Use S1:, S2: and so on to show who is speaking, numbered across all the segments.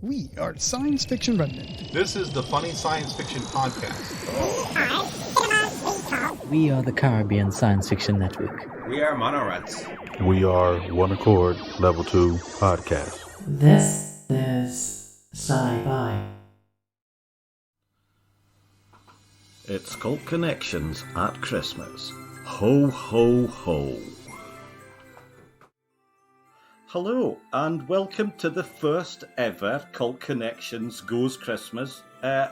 S1: We are Science Fiction Remnant.
S2: This is the Funny Science Fiction Podcast.
S3: We are the Caribbean Science Fiction Network.
S4: We are Monorats.
S5: We are One Accord Level 2 Podcast.
S3: This is Sci-Fi.
S6: It's Cult Connections at Christmas. Ho, ho, ho. Hello, and welcome to the first ever Cult Connections Goes Christmas,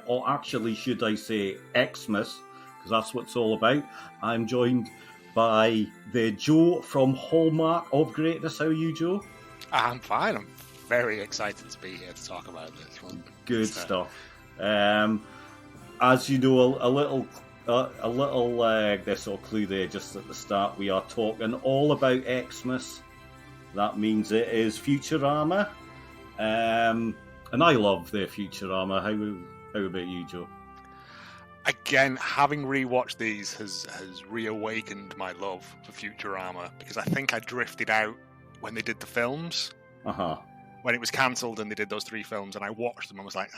S6: or actually, should I say, Xmas, because that's what it's all about. I'm joined by the Joe from Hallmark of Greatness. How are you, Joe?
S7: I'm fine. I'm very excited to be here to talk about this one.
S6: Good stuff. As you know, a little this sort of clue there just at the start. We are talking all about Xmas. That means it is Futurama, and I love the Futurama. How about you, Joe?
S7: Again, having rewatched these has reawakened my love for Futurama, because I think I drifted out when they did the films. When it was cancelled and they did those 3 films, and I watched them and was like,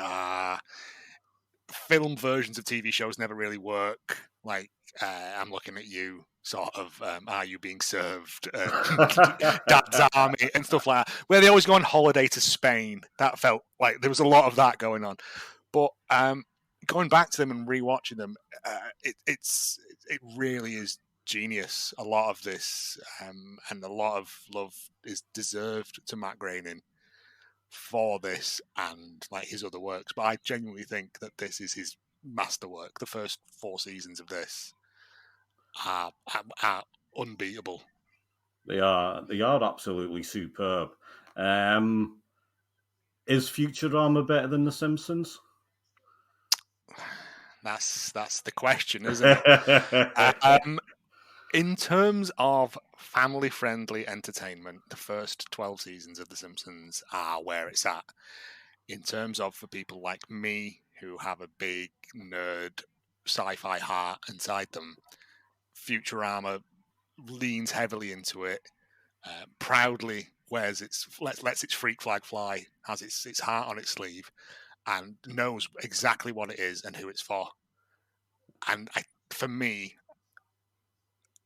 S7: film versions of TV shows never really work. Like, I'm looking at you, sort of, are you being served? Dad's Army and stuff like that, where they always go on holiday to Spain. That felt like there was a lot of that going on. But going back to them and rewatching them, it really is genius. A lot of this and a lot of love is deserved to Matt Groening for this and like his other works. But I genuinely think that this is his masterwork. The first 4 seasons of this are unbeatable.
S6: They are absolutely superb. Is Futurama better than The Simpsons?
S7: That's the question, isn't it? In terms of family-friendly entertainment, the first 12 seasons of The Simpsons are where it's at. In terms of, for people like me who have a big nerd sci-fi heart inside them, Futurama leans heavily into it, proudly wears lets its freak flag fly, has its heart on its sleeve, and knows exactly what it is and who it's for. And for me,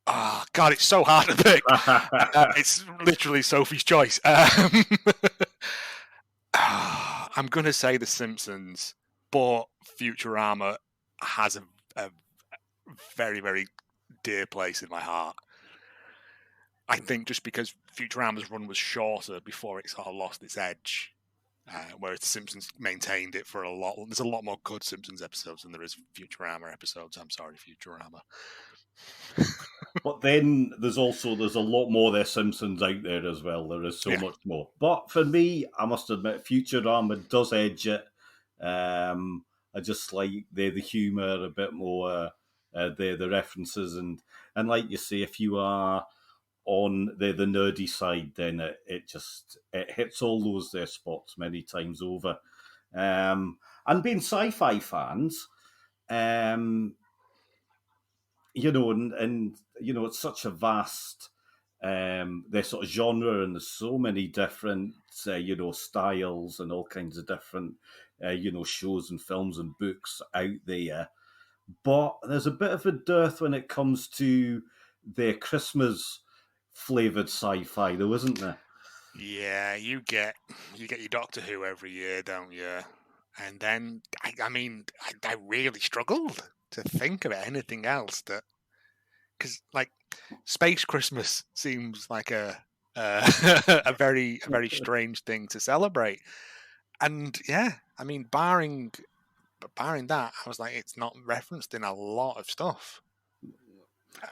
S7: God, it's so hard to pick. It's literally Sophie's choice. I'm going to say The Simpsons, but Futurama has a very, very dear place in my heart. I think just because Futurama's run was shorter before it sort of lost its edge, whereas The Simpsons maintained it for a lot. There's a lot more good Simpsons episodes than there is Futurama episodes. I'm sorry, Futurama.
S6: But then there's a lot more their Simpsons out there as well. There is so much more. But for me, I must admit, Futurama does edge it. I just like the humour a bit more, the references, and like you say, if you are on the nerdy side, then it hits all those there spots many times over. And being sci-fi fans, it's such a vast their sort of genre, and there's so many different styles and all kinds of different shows and films and books out there. But there's a bit of a dearth when it comes to their Christmas flavored sci-fi, though, isn't there?
S7: Yeah, you get your Doctor Who every year, don't you? And then I really struggled to think of anything else that, because like Space Christmas seems like a very strange thing to celebrate. And yeah, I mean, barring that, I was like, it's not referenced in a lot of stuff.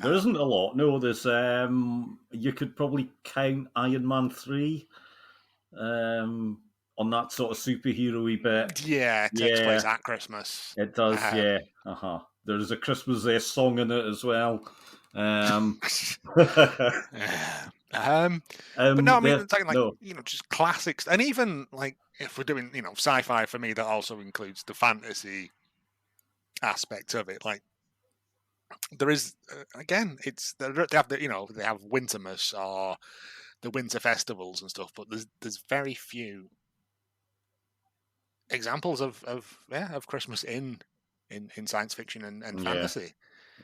S6: There isn't a lot. No, there's you could probably count Iron Man 3 on that sort of superhero-y bit.
S7: Yeah, it takes place at Christmas.
S6: It does, yeah. There's a Christmas song in it as well. But
S7: no, I mean, it's like, just classics. And even like if we're doing, sci-fi, for me, that also includes the fantasy aspect of it. Like there is, again, they have they have Wintermas or the winter festivals and stuff, but there's very few examples of Christmas in science fiction and fantasy.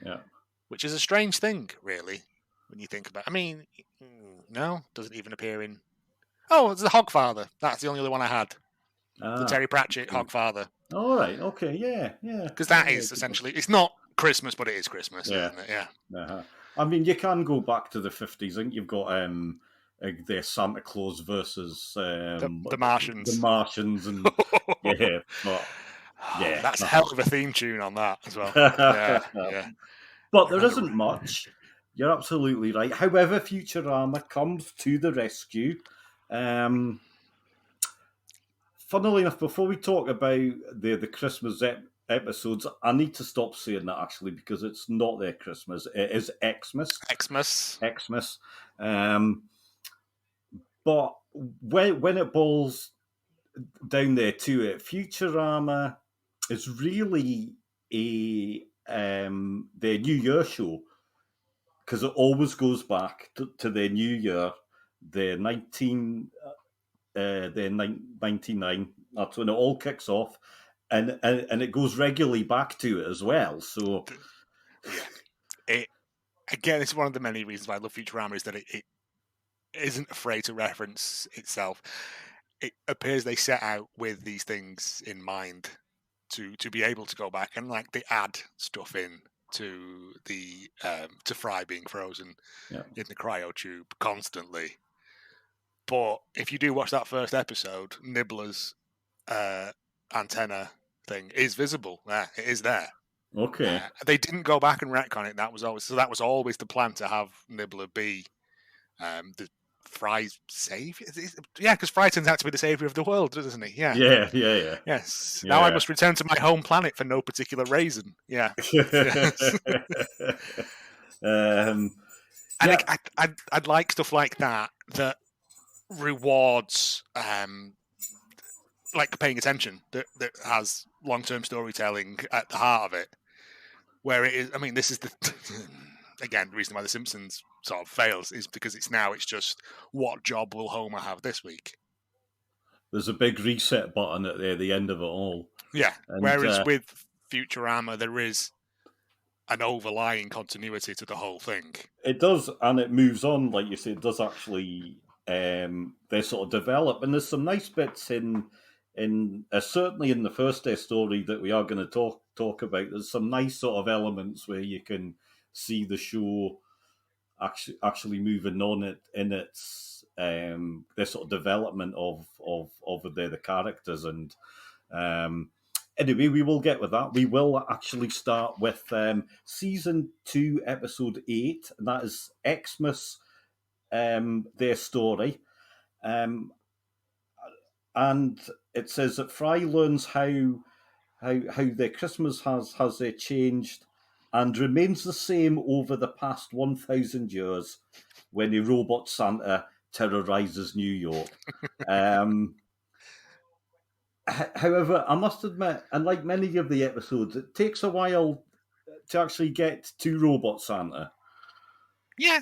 S6: Yeah.
S7: Which is a strange thing, really, when you think about it. I mean, no, doesn't even appear in... Oh, it's the Hogfather. That's the only other one I had. The Terry Pratchett Hogfather.
S6: All right, okay, yeah.
S7: Because that is essentially... It's not Christmas, but it is Christmas, isn't it? Yeah.
S6: Uh-huh. I mean, you can go back to the 50s. I think you've got the Santa Claus versus
S7: the Martians.
S6: The Martians, and
S7: that's a hell of a theme tune on that as well. Yeah.
S6: But there isn't much. You're absolutely right. However, Futurama comes to the rescue. Funnily enough, before we talk about the Christmas episodes, I need to stop saying that actually, because it's not their Christmas. It is Xmas. Xmas. But when it boils down there to it, Futurama is really their New Year show, because it always goes back to their New Year, their 99. That's when it all kicks off, and it goes regularly back to it as well. So,
S7: again, it's one of the many reasons why I love Futurama, is that it isn't afraid to reference itself. It appears they set out with these things in mind to be able to go back, and like they add stuff in to the to Fry being frozen in the cryo tube constantly. But if you do watch that first episode, Nibbler's antenna thing is visible. It is there.
S6: Okay.
S7: They didn't go back and retcon it. That was always the plan, to have Nibbler be the Fry's savior. Yeah, because Fry turns out to be the savior of the world, doesn't he? Yeah. Yes. Now I must return to my home planet for no particular reason. Yeah. I'd like stuff like that rewards like paying attention, that has long-term storytelling at the heart of it, where it is. I mean, this is the again the reason why the Simpsons sort of fails, is because it's just what job will Homer have this week.
S6: There's a big reset button at the end of it all.
S7: Yeah. And, whereas with Futurama, there is an overlying continuity to the whole thing.
S6: It does, and it moves on, like you say. It does actually. They sort of develop, and there's some nice bits in certainly in the first day story that we are going to talk about. There's some nice sort of elements where you can see the show actually moving on in its their sort of development of the characters, and anyway, we will get with that. We will actually start with season 2, episode 8, and that is Xmas. Their story, and it says that Fry learns how their Christmas has changed and remains the same over the past 1,000 years, when a robot Santa terrorizes New York. However, I must admit, and like many of the episodes, it takes a while to actually get to Robot Santa.
S7: Yeah.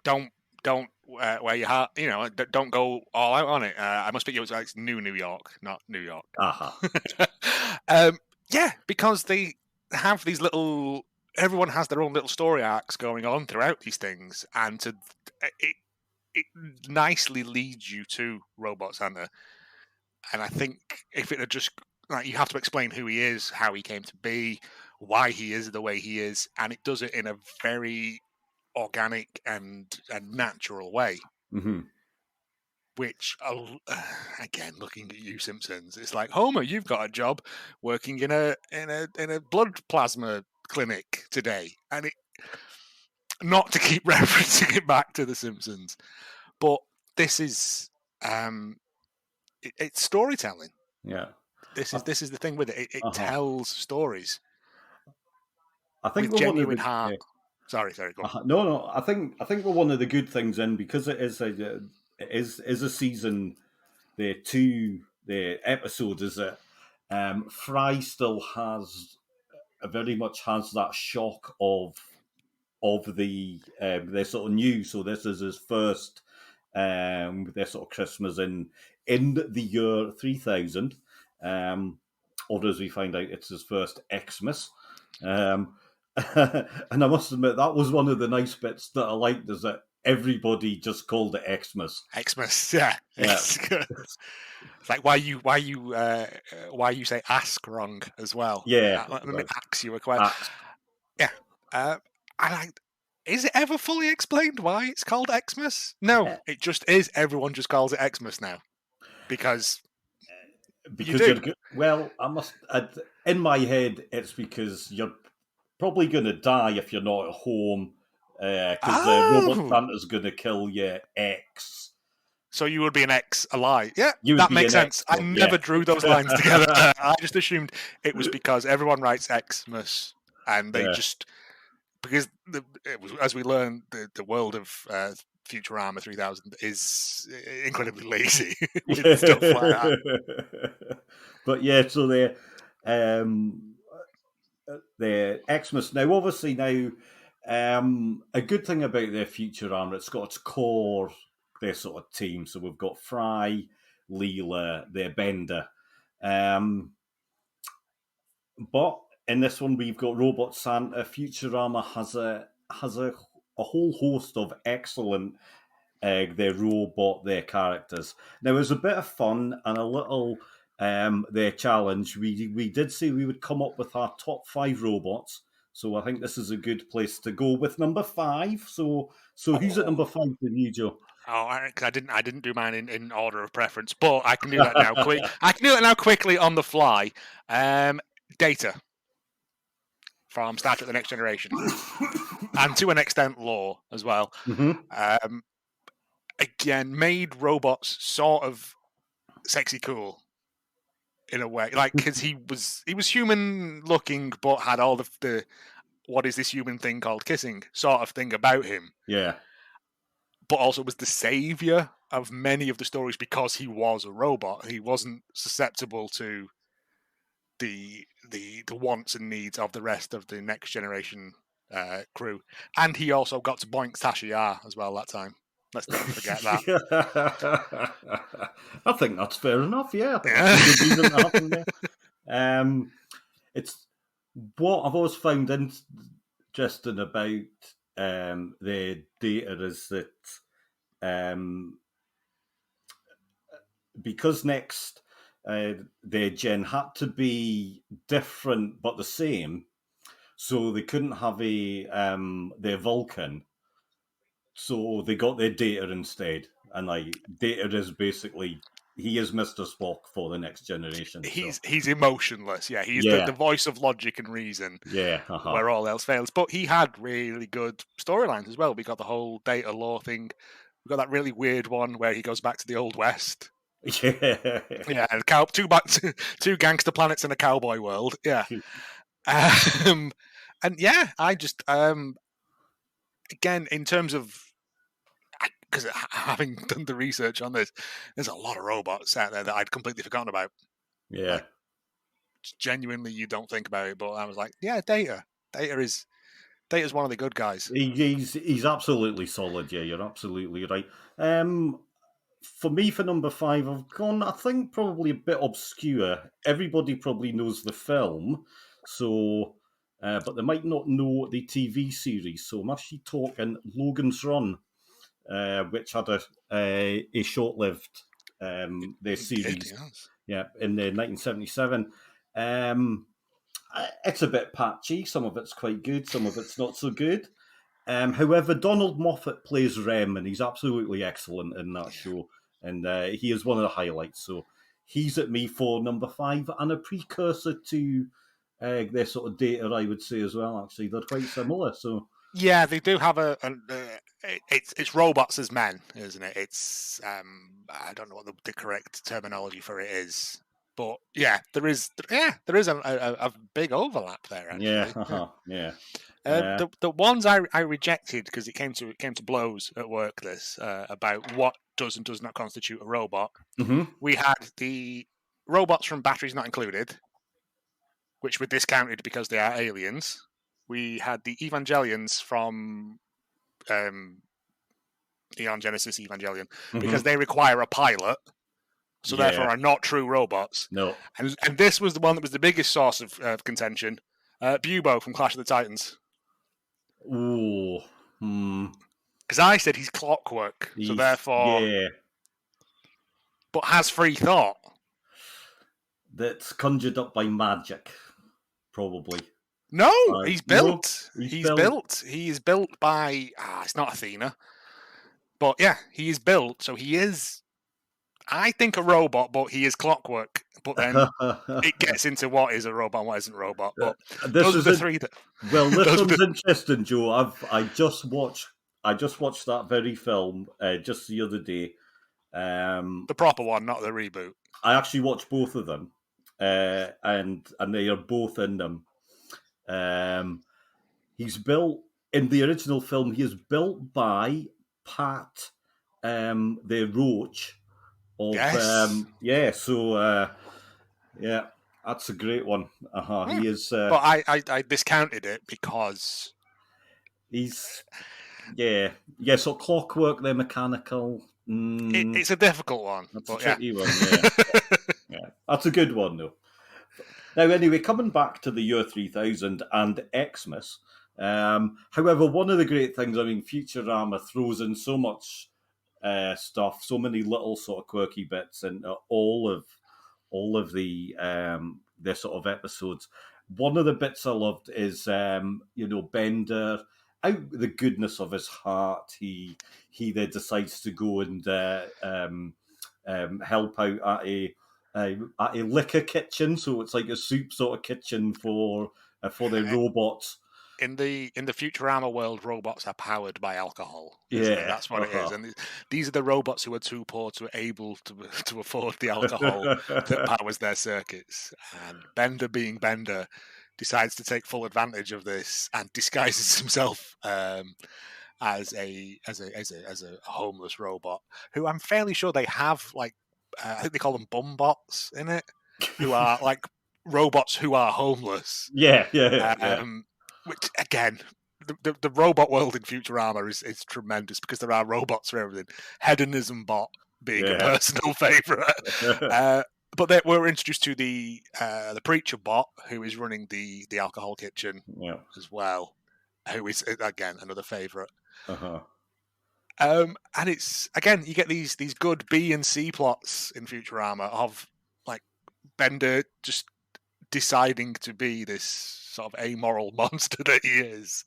S7: Don't wear your heart. Don't go all out on it. I must pick you up. It's New York, not New York. Yeah, because they have these little. Everyone has their own little story arcs going on throughout these things, and it nicely leads you to Robot Santa. And I think if it had just you have to explain who he is, how he came to be, why he is the way he is, and it does it in a very organic and natural way.
S6: Mm-hmm.
S7: Which, again, looking at you, Simpsons, it's like, Homer, you've got a job working in a blood plasma clinic today, and not to keep referencing it back to the Simpsons, but this is it's storytelling.
S6: Yeah,
S7: this is the thing with it. It tells stories.
S6: I think
S7: with genuine heart. Yeah. Sorry, go on.
S6: No. I think we're one of the good things in, because it is a season. The episode is that Fry still has very much has that shock of the they're sort of new. So this is his first their sort of Christmas in the year 3000. or as we find out, it's his first Xmas. And I must admit, that was one of the nice bits that I liked, is that everybody just called it Xmas.
S7: Xmas, yeah. It's good. It's like why you say ask wrong as well.
S6: Yeah.
S7: Let me ask you a question. Yeah. I like. Is it ever fully explained why it's called Xmas? No, it just is. Everyone just calls it Xmas now because
S6: you're good. Well, in my head, it's because you're probably going to die if you're not at home, because the robot Santa's going to kill your ex.
S7: So you would be an ex alive. Yeah,
S6: You would
S7: that
S6: be
S7: makes
S6: an
S7: sense.
S6: ex,
S7: I never drew those lines together. I just assumed it was because everyone writes Xmas, and they just because it was, as we learned, the world of Futurama 3000 is incredibly lazy with stuff like that.
S6: But yeah, so they're Xmas now. Obviously, now a good thing about their Futurama, it's got its core, their sort of team. So we've got Fry, Leela, their Bender, but in this one we've got Robot Santa. Futurama has a whole host of excellent their robot, their characters. Now, as a bit of fun and a little their challenge, we did say we would come up with our top 5 robots. So I think this is a good place to go with number 5. So who's at number 5 for you, Joe?
S7: Oh, I didn't do mine in order of preference, but I can do that now. I can do that now quickly on the fly. Data from Star Trek: The Next Generation, and to an extent, Lore as well.
S6: Mm-hmm.
S7: Again, made robots sort of sexy cool in a way, like because he was human looking, but had all the what is this human thing called kissing sort of thing about him.
S6: Yeah.
S7: But also was the savior of many of the stories because he was a robot. He wasn't susceptible to the wants and needs of the rest of the Next Generation crew. And he also got to boink Tasha Yar as well that time. Let's not forget that.
S6: I think that's fair enough. Yeah, I think that's a good reason to happen there. It's what I've always found interesting about the data is that because Next their gen had to be different but the same, so they couldn't have their Vulcan. So they got their Data instead, and like Data is basically he is Mr. Spock for the Next Generation.
S7: He's emotionless. Yeah, he's the voice of logic and reason.
S6: Yeah,
S7: where all else fails. But he had really good storylines as well. We got the whole Data Lore thing. We got that really weird one where he goes back to the Old West.
S6: Yeah,
S7: two gangster planets in a cowboy world. Yeah, and yeah, I just again in terms of. Because having done the research on this, there's a lot of robots out there that I'd completely forgotten about.
S6: Yeah.
S7: Like, genuinely, you don't think about it, but I was like, yeah, Data is one of the good guys.
S6: He's absolutely solid. Yeah, you're absolutely right. For me, for number 5, I've gone, I think, probably a bit obscure. Everybody probably knows the film, so but they might not know the TV series. So I'm actually talking Logan's Run. Which had a short-lived their series, in the 1977. It's a bit patchy. Some of it's quite good. Some of it's not so good. However, Donald Moffat plays Rem, and he's absolutely excellent in that show. And he is one of the highlights. So he's at me for number 5, and a precursor to their sort of Data, I would say as well. Actually, they're quite similar. So.
S7: Yeah, they do have it's robots as men, isn't it? It's I don't know what the correct terminology for it is, but yeah, there is a big overlap there. Actually.
S6: Yeah.
S7: The ones I rejected because it came to blows at work. This about what does and does not constitute a robot.
S6: Mm-hmm.
S7: We had the robots from Batteries Not Included, which were discounted because they are aliens. We had the Evangelions from Eon Genesis Evangelion because they require a pilot. so therefore are not true robots.
S6: No.
S7: And this was the one that was the biggest source of contention. Bubo from Clash of the Titans.
S6: Ooh.
S7: Because I said he's clockwork, so therefore...
S6: Yeah.
S7: But has free thought.
S6: That's conjured up by magic, probably.
S7: No, he's built.
S6: No,
S7: he's built. He is built by... it's not Athena. But yeah, he is built, so he is... I think a robot, but he is clockwork. But then it gets into what is a robot and what isn't a robot. But those are the three that...
S6: Well, this one's interesting, Joe. I just watched that very film just the other day.
S7: The proper one, not the reboot.
S6: I actually watched both of them, and they are both in them. He's built in the original film. He is built by Pat, the Roach.
S7: Yes.
S6: Yeah, that's a great one. He is.
S7: But I discounted it because
S6: he's. Yeah. So clockwork, they're mechanical.
S7: It's a difficult one.
S6: That's a tricky one. Yeah. Yeah, that's a good one though. Now, anyway, coming back to the year 3000 and Xmas. However, one of the great things, Futurama throws in so much stuff, so many little sort of quirky bits into all of the their sort of episodes. One of the bits I loved is Bender, out with the goodness of his heart, he then decides to go and help out at a liquor kitchen, so it's like a soup sort of kitchen for the robots.
S7: In the Futurama world, robots are powered by alcohol.
S6: Yeah,
S7: that's what it is. And these are the robots who are too poor to able to afford the alcohol that powers their circuits. And Bender, being Bender, decides to take full advantage of this and disguises himself as a homeless robot, who I'm fairly sure they have I think they call them bum bots in it, who are like robots who are homeless.
S6: Yeah.
S7: Which again, the robot world in Futurama is tremendous because there are robots for everything. Hedonism bot being a personal favourite. But we're introduced to the preacher bot, who is running the alcohol kitchen as well, who is again another favourite. And it's again, you get these good B and C plots in Futurama of like Bender just deciding to be this sort of amoral monster that he is,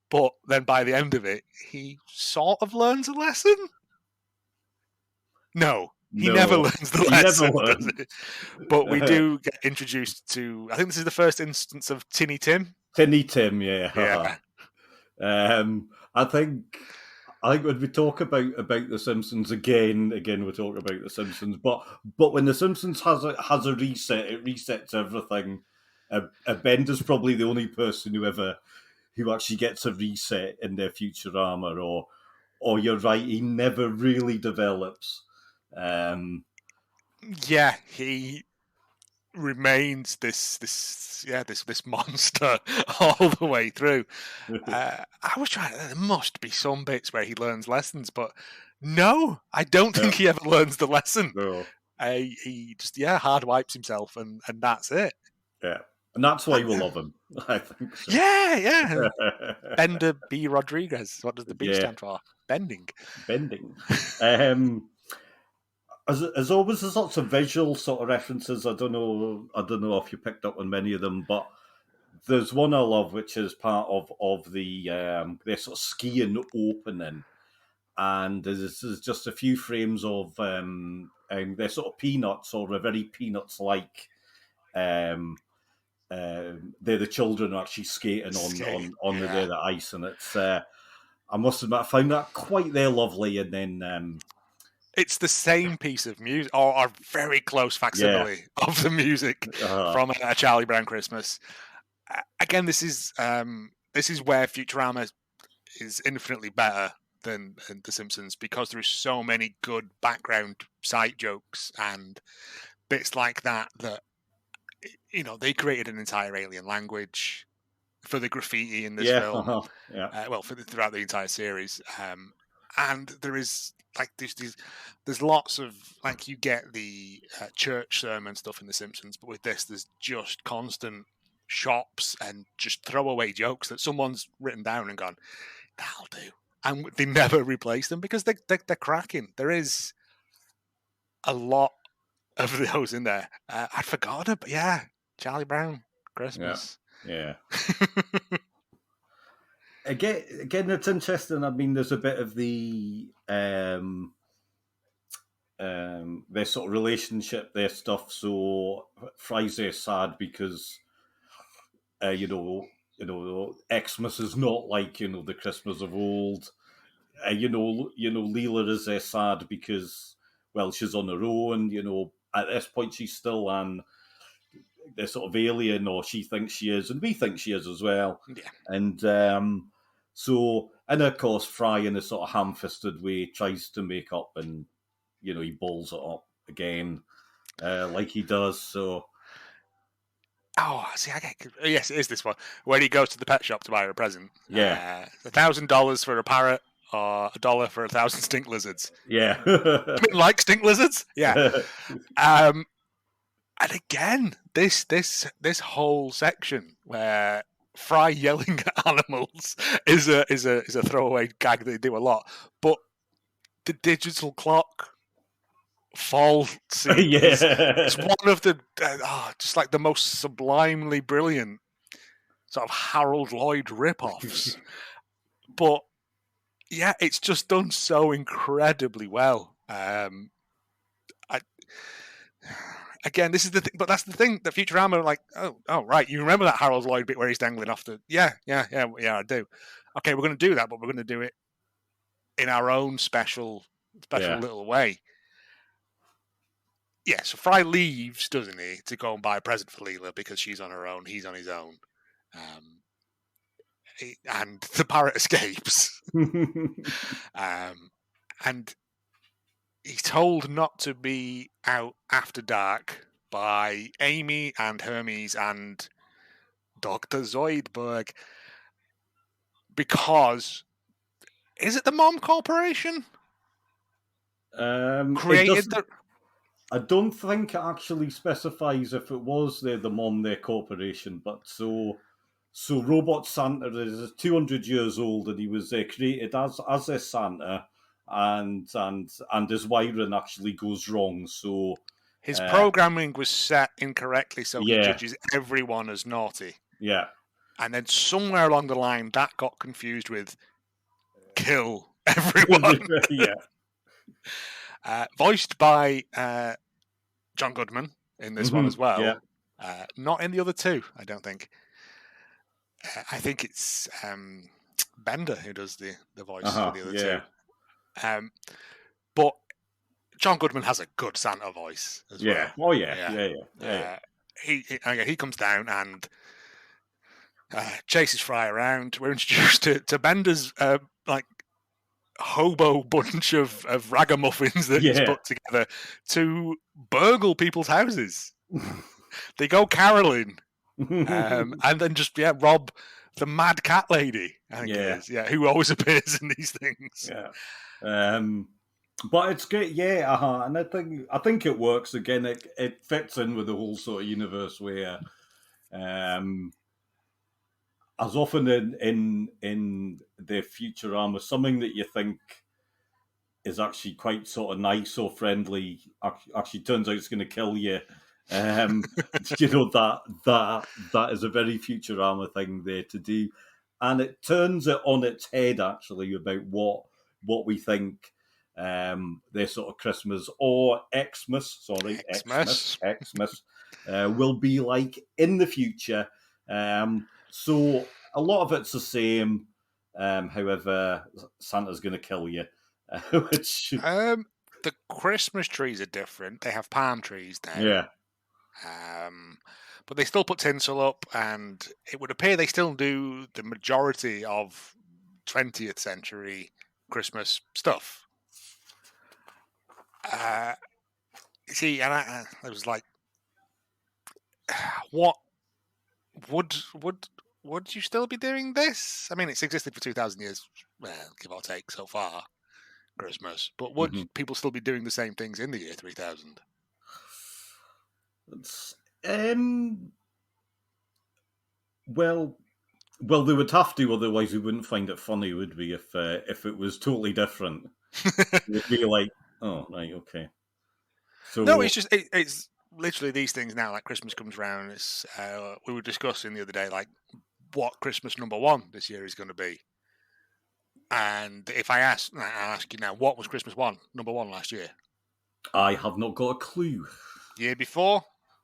S7: but then by the end of it, he sort of learns a lesson. No, he never learns the lesson. Does he? But we do get introduced to. I think this is the first instance of Tinny Tim.
S6: Tinny Tim, yeah. I think when we talk about the Simpsons again, we're talking about the Simpsons. But when the Simpsons has a reset, it resets everything. Bender's probably the only person who actually gets a reset in their Futurama, or you're right, he never really develops.
S7: He remains this monster all the way through. I was trying. There must be some bits where he learns lessons, but no, I don't think he ever learns the lesson.
S6: No.
S7: He just hard wipes himself, and that's it.
S6: Yeah, and that's why we love him. I think so.
S7: Yeah. Bender B. Rodriguez. What does the B stand for? Bending. As always, there's lots of visual sort of references. I don't know if you picked up on many of them, but there's one I love, which is part of the their sort of skiing opening, and this is just a few frames of they're sort of Peanuts, or a very Peanuts-like. They're the children are actually skating on the ice, and it's I must admit I found that quite lovely, and then. It's the same piece of music, or a very close facsimile of the music from A Charlie Brown Christmas. Again, this is where Futurama is infinitely better than The Simpsons, because there is so many good background side jokes and bits like that they created an entire alien language for the graffiti in this film.
S6: Yeah.
S7: Throughout the entire series. and there is like there's lots of like you get the church sermon stuff in The Simpsons, but with this, there's just constant shops and just throwaway jokes that someone's written down and gone, that'll do, and they never replace them because they're cracking. There is a lot of those in there. I'd forgotten, but yeah, Charlie Brown Christmas.
S6: Yeah. Again, it's interesting. I mean, there's a bit of the their sort of relationship, their stuff. So Fry's there sad because Xmas is not like the Christmas of old. Leela is there sad because she's on her own. At this point she's still an the sort of alien, or she thinks she is, and we think she is as well.
S7: Yeah.
S6: And and of course, Fry in a sort of ham-fisted way tries to make up, and he balls it up again, like he does. So,
S7: yes, it is this one where he goes to the pet shop to buy her a present.
S6: Yeah,
S7: $1,000 for a parrot, or $1 for 1,000 stink lizards.
S6: Yeah,
S7: like stink lizards. Yeah. And again, this whole section where Fry yelling at animals is a throwaway gag that they do a lot, but the digital clock fall scene is one of the just like the most sublimely brilliant sort of Harold Lloyd rip-offs. But yeah, it's just done so incredibly well. Again, this is the thing, but that's the thing that Futurama are like, oh, right, you remember that Harold Lloyd bit where he's dangling off the... Yeah, I do. Okay, we're going to do that, but we're going to do it in our own special little way. Yeah, so Fry leaves, doesn't he, to go and buy a present for Leela because she's on her own, he's on his own. And the parrot escapes. And he's told not to be out after dark by Amy and Hermes and Dr. Zoidberg because is it the Mom Corporation? Created the...
S6: I don't think it actually specifies if it was the Mom, their corporation, but so Robot Santa is 200 years old and he was created as a Santa. And his wiring actually goes wrong. So
S7: his programming was set incorrectly, so he judges everyone as naughty.
S6: Yeah,
S7: and then somewhere along the line, that got confused with kill everyone. Voiced by John Goodman in this one as well.
S6: Yeah.
S7: Not in the other two, I don't think. I think it's Bender who does the voice for the other two. But John Goodman has a good Santa voice as well.
S6: Oh yeah.
S7: He comes down and chases Fry around. We're introduced to Bender's like hobo bunch of ragamuffins that he's put together to burgle people's houses. They go caroling, and then just rob the mad cat lady. I think it is, who always appears in these things.
S6: But it's great, and I think it works. Again, it fits in with the whole sort of universe where, as often in the Futurama, something that you think is actually quite sort of nice or friendly actually turns out it's going to kill you. That is a very Futurama thing there to do, and it turns it on its head actually about what we think their sort of Christmas or Xmas will be like in the future. So a lot of it's the same. However, Santa's going to kill you.
S7: The Christmas trees are different. They have palm trees now.
S6: Yeah.
S7: But they still put tinsel up, and it would appear they still do the majority of 20th century Christmas stuff. See, and I was like, what would you still be doing this? I mean, it's existed for 2,000 years, well, give or take, so far. Christmas, but would
S6: Mhm.
S7: people still be doing the same things in the year 3000?
S6: It's, well, they would have to, otherwise we wouldn't find it funny, would we? If it was totally different, it would be like, oh, right, okay. So
S7: No, it's just it's literally these things now. Like Christmas comes round. It's we were discussing the other day, like what Christmas number one this year is going to be. And if I'll ask you now, what was Christmas number one last year?
S6: I have not got a clue.
S7: Year before?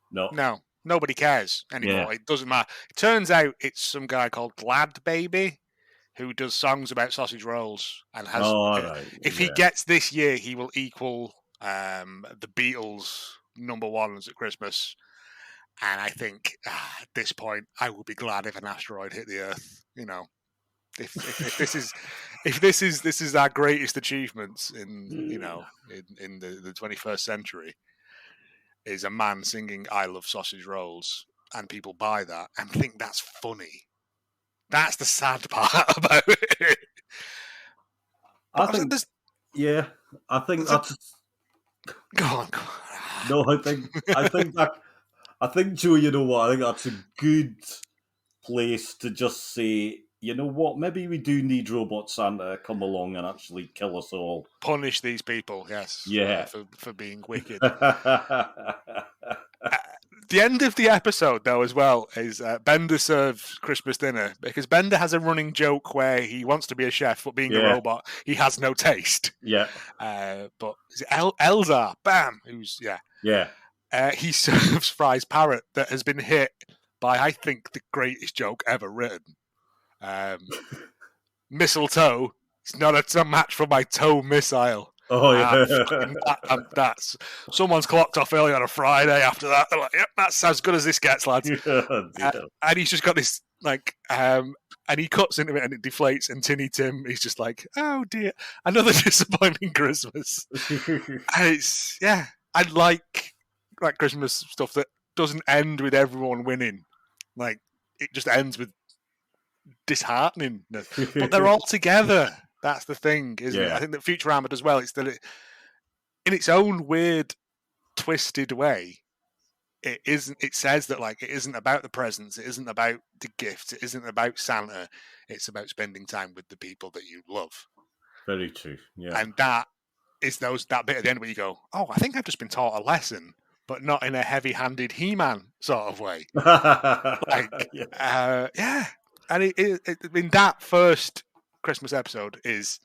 S6: No.
S7: No, nobody cares anymore.
S6: Yeah.
S7: It doesn't matter. It turns out it's some guy called Glad Baby who does songs about sausage rolls and has.
S6: All right.
S7: If he gets this year, he will equal the Beatles number ones at Christmas. And I think at this point, I would be glad if an asteroid hit the Earth. You know, if this is our greatest achievements in in the 21st century, is a man singing "I love sausage rolls" and people buy that and think that's funny. That's the sad part about it.
S6: I think that's.
S7: Go on.
S6: No, I think, Joe, you know what? I think that's a good place to just say, you know what? Maybe we do need Robot Santa to come along and actually kill us all.
S7: Punish these people, yes.
S6: Yeah.
S7: For being wicked. The end of the episode, though, as well, is Bender serves Christmas dinner because Bender has a running joke where he wants to be a chef, but being a robot, he has no taste.
S6: Yeah.
S7: But is it Elzar? Bam! Who's
S6: Yeah.
S7: He serves Fry's parrot that has been hit by, I think, the greatest joke ever written. Mistletoe. It's not a match for my toe missile.
S6: Oh, yeah.
S7: That's someone's clocked off early on a Friday after that. They're like, yep, that's as good as this gets, lads. And he's just got this, and he cuts into it and it deflates. And Tinny Tim, he's just like, oh dear, another disappointing Christmas. And it's, I like Christmas stuff that doesn't end with everyone winning. Like, it just ends with dishearteningness. But they're all together. That's the thing, isn't it? I think that Futurama does well. It's that in its own weird, twisted way, it isn't. It says that it isn't about the presents. It isn't about the gifts. It isn't about Santa. It's about spending time with the people that you love.
S6: Very true. Yeah.
S7: And that is that bit at the end where you go, "Oh, I think I've just been taught a lesson." But not in a heavy-handed He-Man sort of way. And in that first Christmas episode is,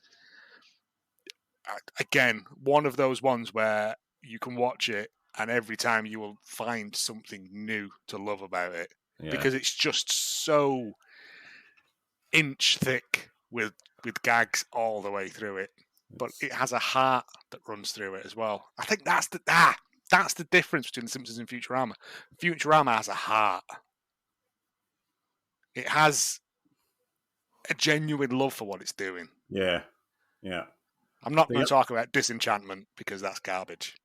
S7: again, one of those ones where you can watch it and every time you will find something new to love about it. Because it's just so inch thick with gags all the way through it. But it has a heart that runs through it as well. I think that's the difference between The Simpsons and Futurama. Futurama has a heart. It has a genuine love for what it's doing.
S6: Yeah.
S7: I'm not going to talk about Disenchantment because that's garbage.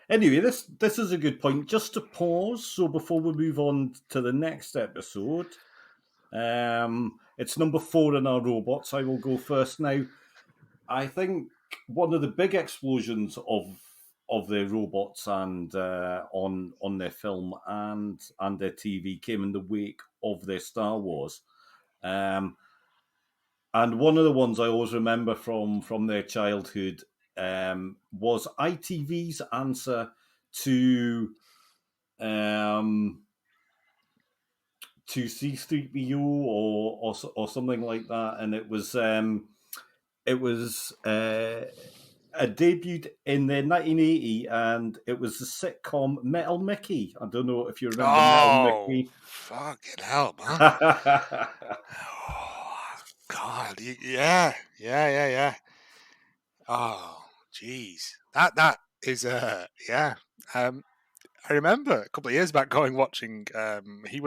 S6: Anyway, this is a good point. Just to pause, so before we move on to the next episode, it's number 4 in our robots. I will go first now. I think one of the big explosions of their robots and on their film and their TV came in the wake of their Star Wars. And one of the ones I always remember from their childhood was ITV's answer to C-3PO or something like that, and it was debuted in the 1980, and it was the sitcom Metal Mickey. I don't know if you remember Metal Mickey.
S7: Fucking hell, man! God, yeah. Oh, jeez, that is I remember a couple of years back watching. He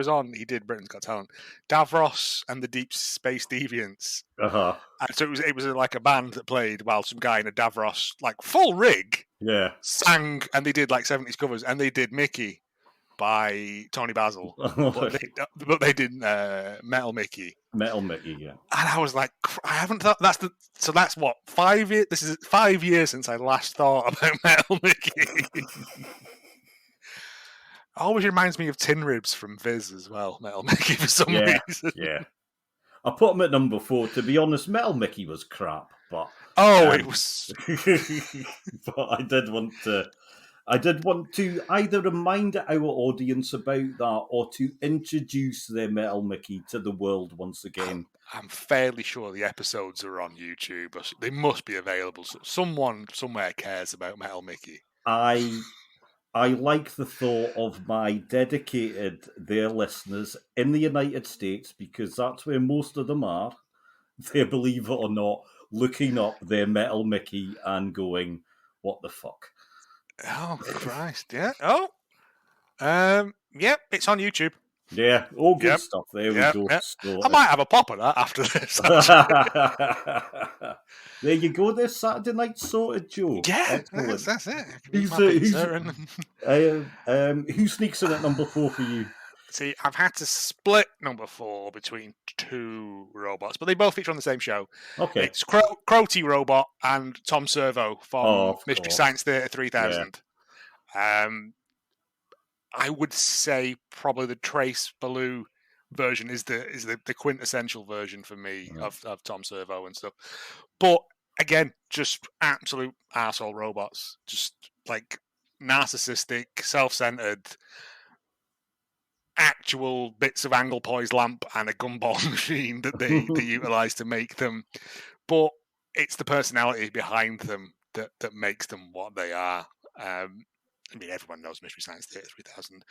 S7: did Britain's Got Talent, Davros and the Deep Space Deviants.
S6: Uh-huh.
S7: And so it was like a band that played while some guy in a Davros full rig sang, and they did 70s covers, and they did Mickey. by Tony Basil, but they did Metal Mickey.
S6: Metal Mickey, yeah.
S7: And I was like, I haven't thought that's what 5 years. This is 5 years since I last thought about Metal Mickey. Always reminds me of Tin Ribs from Viz as well, Metal Mickey, for some reason.
S6: Yeah. I put him at number 4. To be honest, Metal Mickey was crap, but
S7: it was.
S6: but I did want to either remind our audience about that or to introduce the Metal Mickey to the world once again.
S7: I'm fairly sure the episodes are on YouTube. They must be available. So someone somewhere cares about Metal Mickey.
S6: I like the thought of my dedicated their listeners in the United States, because that's where most of them are. They, believe it or not, looking up their Metal Mickey and going, "What the fuck?"
S7: Oh Christ! Yeah. Oh. Yep. It's on YouTube.
S6: Yeah. All good stuff. There we go.
S7: Yep.
S6: So,
S7: I might have a pop of that after this.
S6: There you go. This Saturday night sorted, Joe.
S7: Yeah,
S6: excellent.
S7: that's it.
S6: Who sneaks in at number 4 for you?
S7: See, I've had to split number 4 between 2 robots, but they both feature on the same show.
S6: Okay.
S7: It's Crotty Robot and Tom Servo from Mystery Science Theater 3000. Yeah. I would say probably the Trace Ballou version is the quintessential version for me of Tom Servo and stuff. But again, just absolute arsehole robots, just like narcissistic, self-centered, actual bits of angle poise lamp and a gumball machine that they utilize to make them. But it's the personality behind them that makes them what they are. I mean, everyone knows Mystery Science Theater 3000.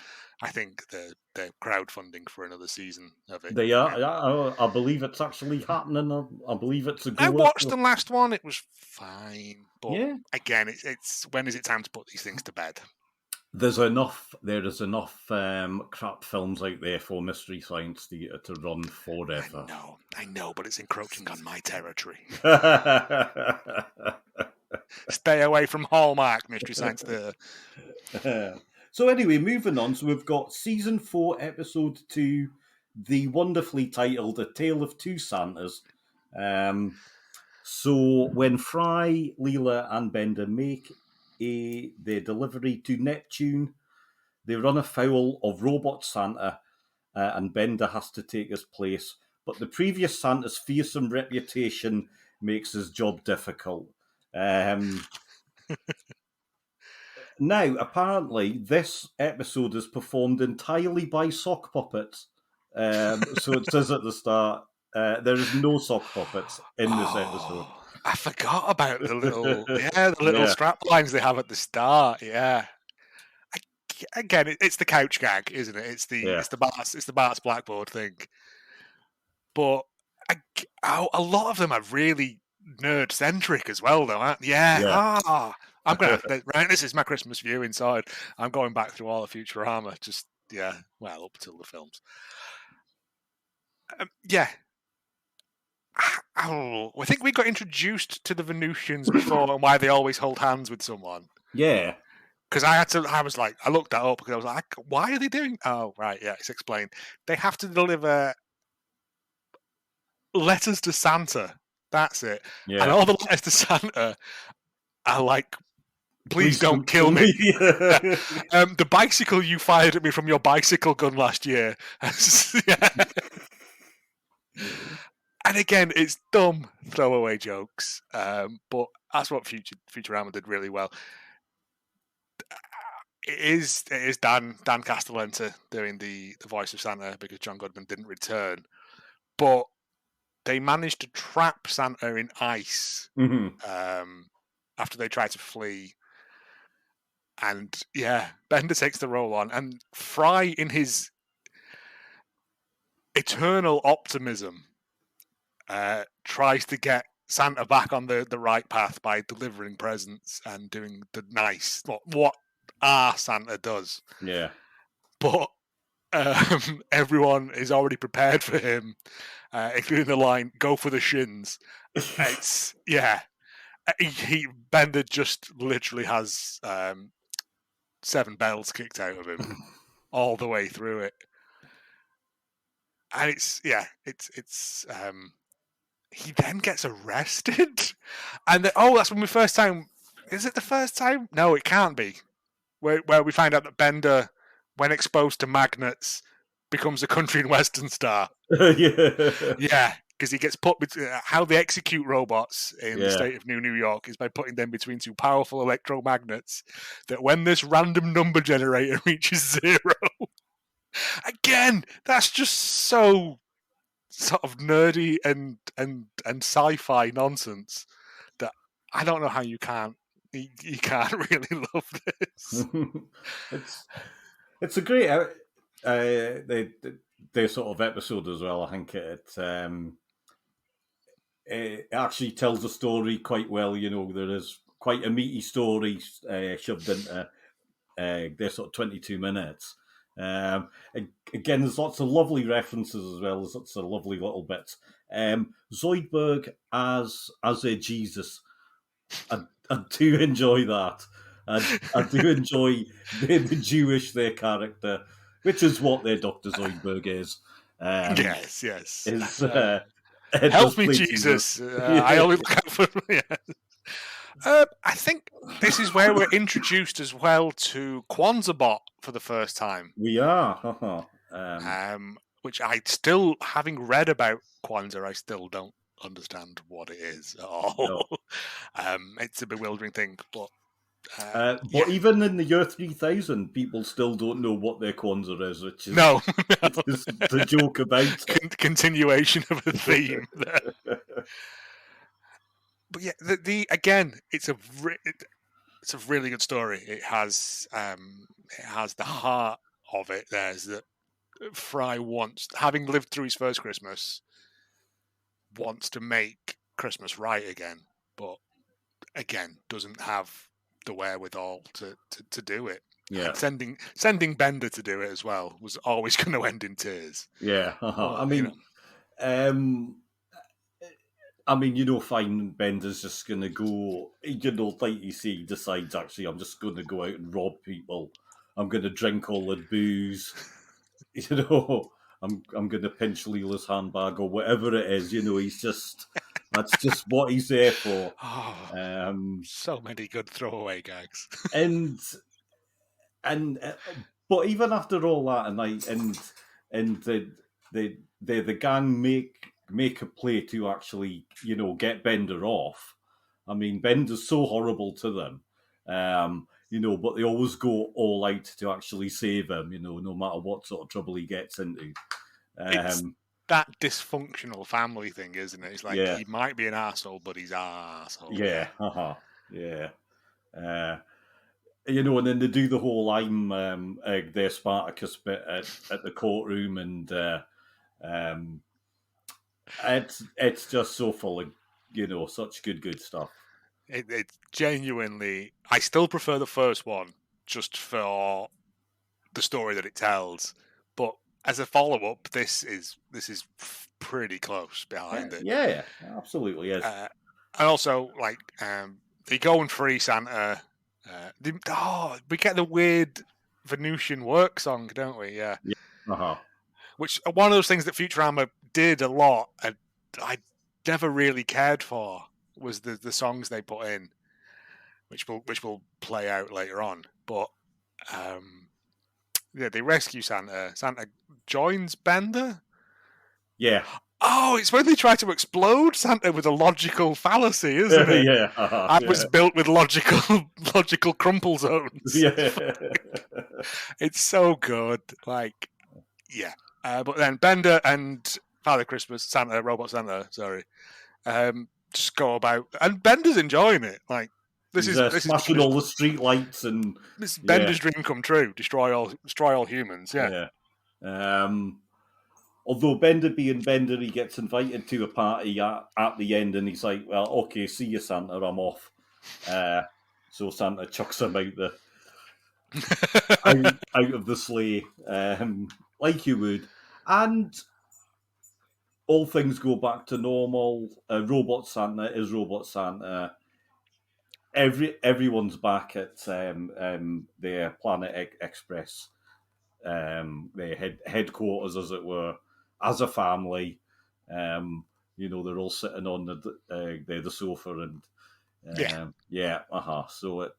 S7: I think they're crowdfunding for another season of it.
S6: They are. I believe it's actually happening. I believe it's a goal.
S7: I watched the last one. It was fine. But again, it's when is it time to put these things to bed? There is enough
S6: crap films out there for Mystery Science Theater to run forever.
S7: I know, but it's encroaching on my territory. Stay away from Hallmark, Mystery Science Theater.
S6: So anyway, moving on. So we've got season 4, episode 2, the wonderfully titled "A Tale of Two Santas." So when Fry, Leela, and Bender make their delivery to Neptune, they run afoul of Robot Santa, and Bender has to take his place. But the previous Santa's fearsome reputation makes his job difficult. Now, apparently, this episode is performed entirely by sock puppets. So it says at the start, there is no sock puppets in this episode.
S7: I forgot about the little strap lines they have at the start. Yeah. Again, it's the couch gag, isn't it? It's the Bart's Blackboard thing. But a lot of them are really nerd centric as well, though, aren't they? I'm gonna right. This is my Christmas view inside. I'm going back through all the Futurama. Up till the films. I think we got introduced to the Venusians before and why they always hold hands with someone.
S6: Yeah.
S7: Because I looked that up because I was like, why are they doing? Oh, right, yeah, it's explained. They have to deliver letters to Santa. That's it. Yeah. And all the letters to Santa are like, please don't kill me. The bicycle you fired at me from your bicycle gun last year. And again, it's dumb throwaway jokes. But that's what Futurama did really well. It is Dan Castellaneta doing the voice of Santa because John Goodman didn't return. But they managed to trap Santa in ice after they tried to flee. And Bender takes the role on. And Fry, in his eternal optimism, tries to get Santa back on the right path by delivering presents and doing the nice, what our Santa does.
S6: Yeah.
S7: But everyone is already prepared for him, including the line, "Go for the shins." It's, Bender just literally has 7 bells kicked out of him all the way through it. And he then gets arrested, and that's when we first time. Is it the first time? No, it can't be. Where we find out that Bender, when exposed to magnets, becomes a country and western star. Yeah, because he gets put between. How they execute robots in the state of New York is by putting them between two powerful electromagnets. That when this random number generator reaches 0, again, that's just so sort of nerdy and sci-fi nonsense that I don't know how you can't really love this.
S6: It's a great their sort of episode as well. I think it actually tells the story quite well. You know, there is quite a meaty story shoved into their sort of 22 minutes. Again, there's lots of lovely references as well. There's lots of lovely little bits. Zoidberg as a Jesus, I do enjoy that. I do enjoy the Jewish their character, which is what their Dr. Zoidberg is.
S7: Yes.
S6: Is
S7: help me, Jesus! I only look out for. I think this is where we're introduced as well to Kwanzaa for the first time.
S6: We are.
S7: Which I still, having read about Kwanzaa, I still don't understand what it is at all. No. It's a bewildering thing, but
S6: even in the year 3000, people still don't know what their Kwanzaa is, which is the joke about it.
S7: Continuation of a theme there. But yeah, again, it's a really good story. It has the heart of it. There's that Fry wants, having lived through his first Christmas, wants to make Christmas right again, but again doesn't have the wherewithal to do it.
S6: Yeah,
S7: and sending Bender to do it as well was always going to end in tears.
S6: Yeah, I mean, fine, Bender's just going to go, like you say, he decides, actually, I'm just going to go out and rob people. I'm going to drink all the booze. I'm going to pinch Leela's handbag or whatever it is. He's just, that's just what he's there for.
S7: So many good throwaway gags.
S6: But even after all that, the gang make a play to actually, get Bender off. I mean, Bender's so horrible to them, but they always go all out to actually save him, no matter what sort of trouble he gets into.
S7: It's that dysfunctional family thing, isn't it? It's like, he might be an arsehole, but he's our arsehole.
S6: Yeah, yeah. And then they do the whole their Spartacus bit at the courtroom, and it's just so full of, such good stuff.
S7: It's genuinely, I still prefer the first one just for the story that it tells, but as a follow-up, this is pretty close behind it.
S6: Yeah, absolutely is.
S7: And also, like, they go and free Santa. We get the weird Venusian work song, don't we? Yeah. Which are one of those things that Futurama did a lot, and I never really cared for, was the songs they put in, which will play out later on. But they rescue Santa. Santa joins Bender.
S6: Yeah.
S7: Oh, it's when they try to explode Santa with a logical fallacy, isn't it?
S6: Yeah.
S7: I was built with logical crumple zones.
S6: Yeah.
S7: It's so good. Like, yeah. But then Bender and Father Christmas, Robot Santa, sorry, just go about, and Bender's enjoying it. Like, this is
S6: smashing all the street lights, and
S7: this is Bender's dream come true. Destroy all humans. Yeah.
S6: Although Bender being Bender, he gets invited to a party at the end, and he's like, "Well, okay, see you, Santa. I'm off." So Santa chucks him out of the sleigh, like you would, and all things go back to normal. Robot Santa is Robot Santa. Everyone's back at their Planet Express their headquarters, as it were, as a family. They're all sitting on the sofa and So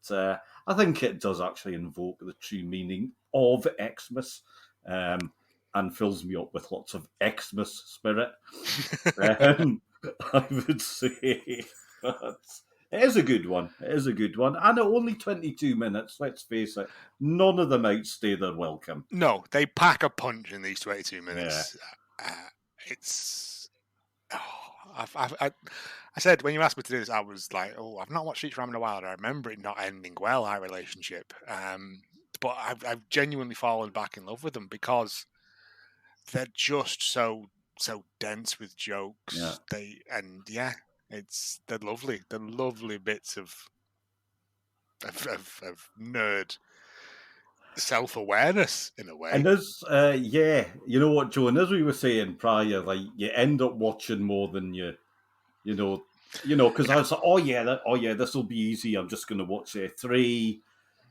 S6: I think it does actually invoke the true meaning of Xmas, and fills me up with lots of Xmas spirit. I would say that it is a good one. It is a good one, and at only 22 minutes. Let's face it, none of them outstay their welcome.
S7: No, they pack a punch in these 22 minutes. It's. I said when you asked me to do this, I was like, "Oh, I've not watched Futurama in a while. I remember it not ending well, our relationship." But I've genuinely fallen back in love with them because they're just so dense with jokes.
S6: Yeah.
S7: They're lovely. They're lovely bits of nerd self-awareness in a way.
S6: And as you know what, Joe, and as we were saying prior, like you end up watching more than because I was like, this will be easy. I'm just going to watch 3,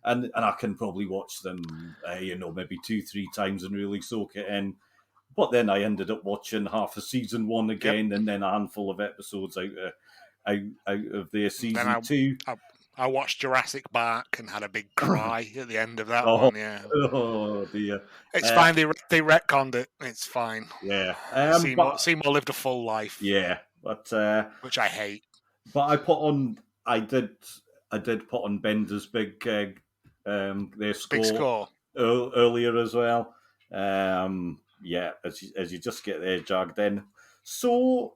S6: and I can probably watch them, maybe 2-3 times and really soak it in. But then I ended up watching half of season 1 again, and then a handful of episodes out of their season 2.
S7: I watched Jurassic Park and had a big cry at the end of that one. Yeah.
S6: Oh dear.
S7: It's fine. They retconned it. It's fine.
S6: Yeah.
S7: Seymour lived a full life.
S6: Yeah, but
S7: which I hate.
S6: But I did put on Bender's big their score,
S7: big score
S6: earlier as well. As you just get there dragged in. So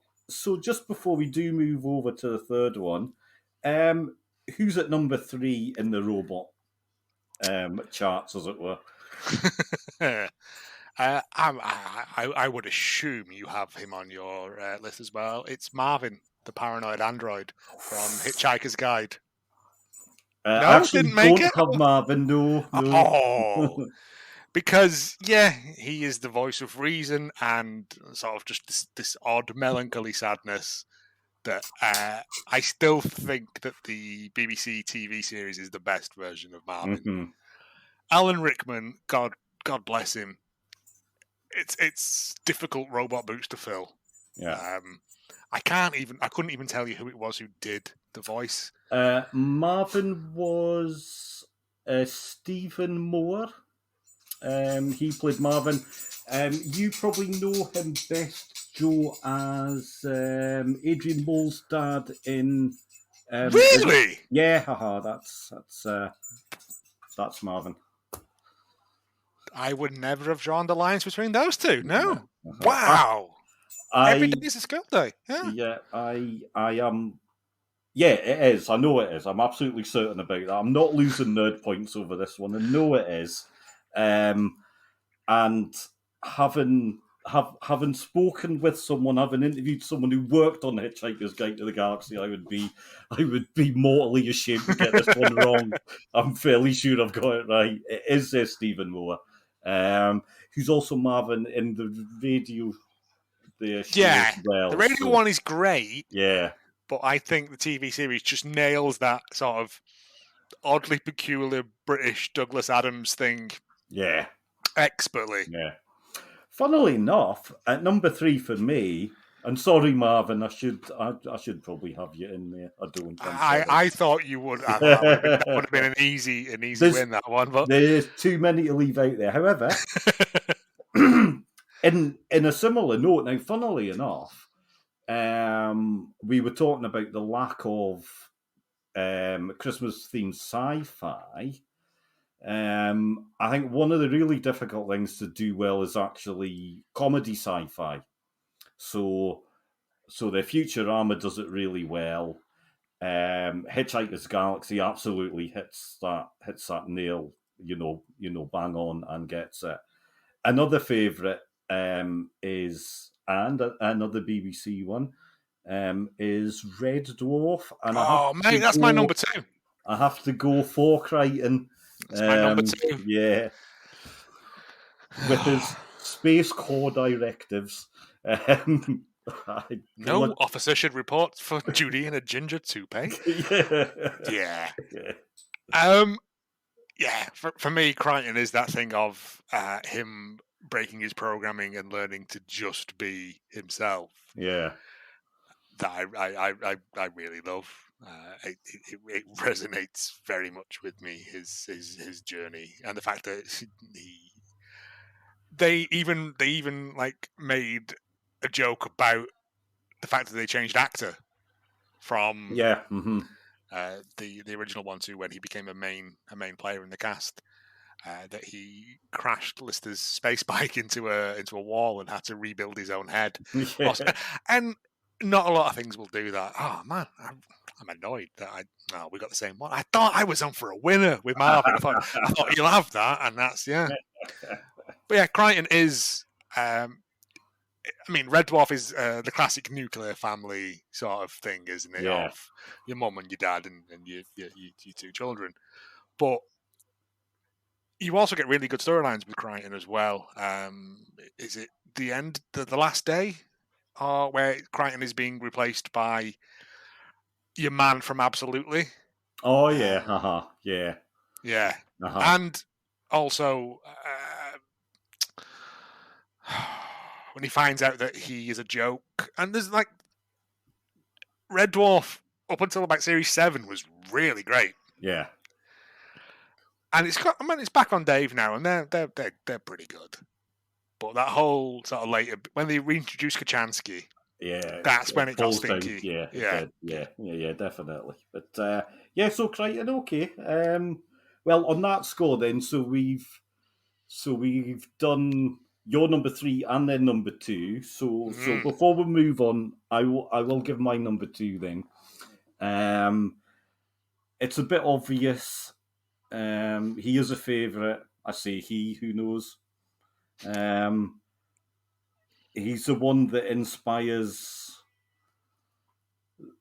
S6: just before we do move over to the third one, who's at number 3 in the robot charts, as it were?
S7: I would assume you have him on your list as well. It's Marvin, the paranoid android from Hitchhiker's Guide.
S6: No, didn't make it. Have Marvin, no.
S7: Oh, because he is the voice of reason and sort of just this odd melancholy sadness that I still think that the BBC TV series is the best version of Marvin.
S6: Mm-hmm.
S7: Alan Rickman, God bless him. It's difficult robot boots to fill.
S6: Yeah.
S7: I couldn't even tell you who it was who did the voice.
S6: Marvin was Stephen Moore. He played Marvin. You probably know him best, Joe, as Adrian Mole's dad in.
S7: Really?
S6: Yeah, that's Marvin.
S7: I would never have drawn the lines between those two. No. Wow. Every day is a school day. Yeah.
S6: Yeah, I am. Yeah, it is. I know it is. I'm absolutely certain about that. I'm not losing nerd points over this one. I know it is. And having spoken with someone, having interviewed someone who worked on Hitchhiker's Guide to the Galaxy, I would be mortally ashamed to get this one wrong. I'm fairly sure I've got it right. It is Stephen Moore, who's also Marvin in the radio.
S7: The radio one is great.
S6: Yeah.
S7: But I think the TV series just nails that sort of oddly peculiar British Douglas Adams thing.
S6: Yeah.
S7: Expertly.
S6: Yeah. Funnily enough, at number 3 for me, and sorry, Marvin, I should probably have you in there. I don't.
S7: I thought you would. That would have been an easy win, that one. But
S6: there's too many to leave out there. However, in a similar note, now, funnily enough, we were talking about the lack of Christmas-themed sci-fi. I think one of the really difficult things to do well is actually comedy sci-fi. So the Futurama does it really well. Hitchhiker's Galaxy absolutely hits that nail, bang on and gets it. Another favourite is, and another BBC one, is Red Dwarf. And
S7: mate, that's my number 2.
S6: I have to go for Crichton.
S7: That's my number 2.
S6: Yeah. With his Space Corps directives.
S7: No officer should report for duty in a ginger toupee.
S6: Yeah.
S7: for me, Crichton is that thing of him breaking his programming and learning to just be himself.
S6: Yeah.
S7: That I really love. It resonates very much with me. His journey and the fact that they even like made a joke about the fact that they changed actor from the original one to when he became a main player in the cast. That he crashed Lister's space bike into a wall and had to rebuild his own head.
S6: Yeah.
S7: And not a lot of things will do that. Oh man, I'm annoyed that we got the same one. I thought I was on for a winner with Marvin. I thought you'll have that, and that's But yeah, Crichton is. I mean, Red Dwarf is the classic nuclear family sort of thing, isn't it?
S6: Yeah.
S7: Of your mum and your dad and your two children, but you also get really good storylines with Crichton as well. Is it the end, the last day, where Crichton is being replaced by your man from Absolutely?
S6: Oh yeah, yeah,
S7: yeah, and also when he finds out that he is a joke, and there's like Red Dwarf up until about series 7 was really great.
S6: Yeah.
S7: And it's back on Dave now, and they're pretty good. But that whole sort of later when they reintroduce Kachansky, that's when it got stinky.
S6: Yeah, definitely. But so Crichton, okay. Well, on that score, then, so we've done your number 3 and then number 2. So before we move on, I will give my number 2 then. It's a bit obvious. He is a favourite. I say he, who knows? He's the one that inspires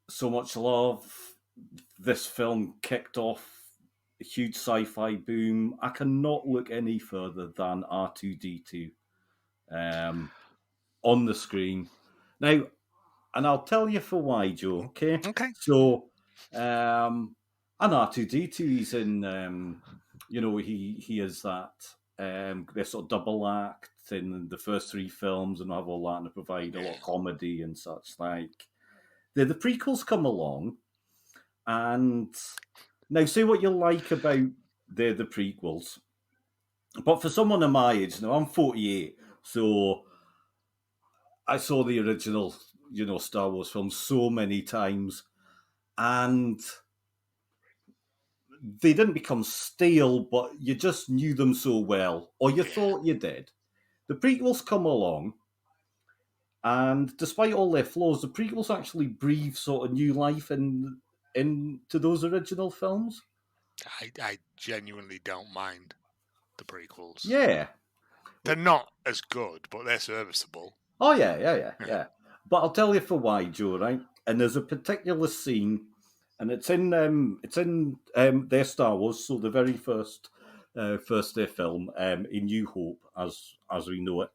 S6: so much love. This film kicked off a huge sci-fi boom. I cannot look any further than R2-D2 on the screen. Now, and I'll tell you for why, Joe, okay?
S7: Okay.
S6: So, and R2-D2, he's in... he is that this sort of double act in the first 3 films and have all that and provide a lot of comedy and such like. The prequels come along, and now say what you like about the prequels, but for someone of my age, now I'm 48, so I saw the original, Star Wars film so many times, and they didn't become stale, but you just knew them so well, or you thought you did. The prequels come along, and despite all their flaws, the prequels actually breathe sort of new life into those original films.
S7: I genuinely don't mind the prequels.
S6: Yeah.
S7: They're not as good, but they're serviceable.
S6: Oh, yeah. But I'll tell you for why, Joe, right? And there's a particular scene, and it's in their Star Wars, so the very first their film, in New Hope, as we know it.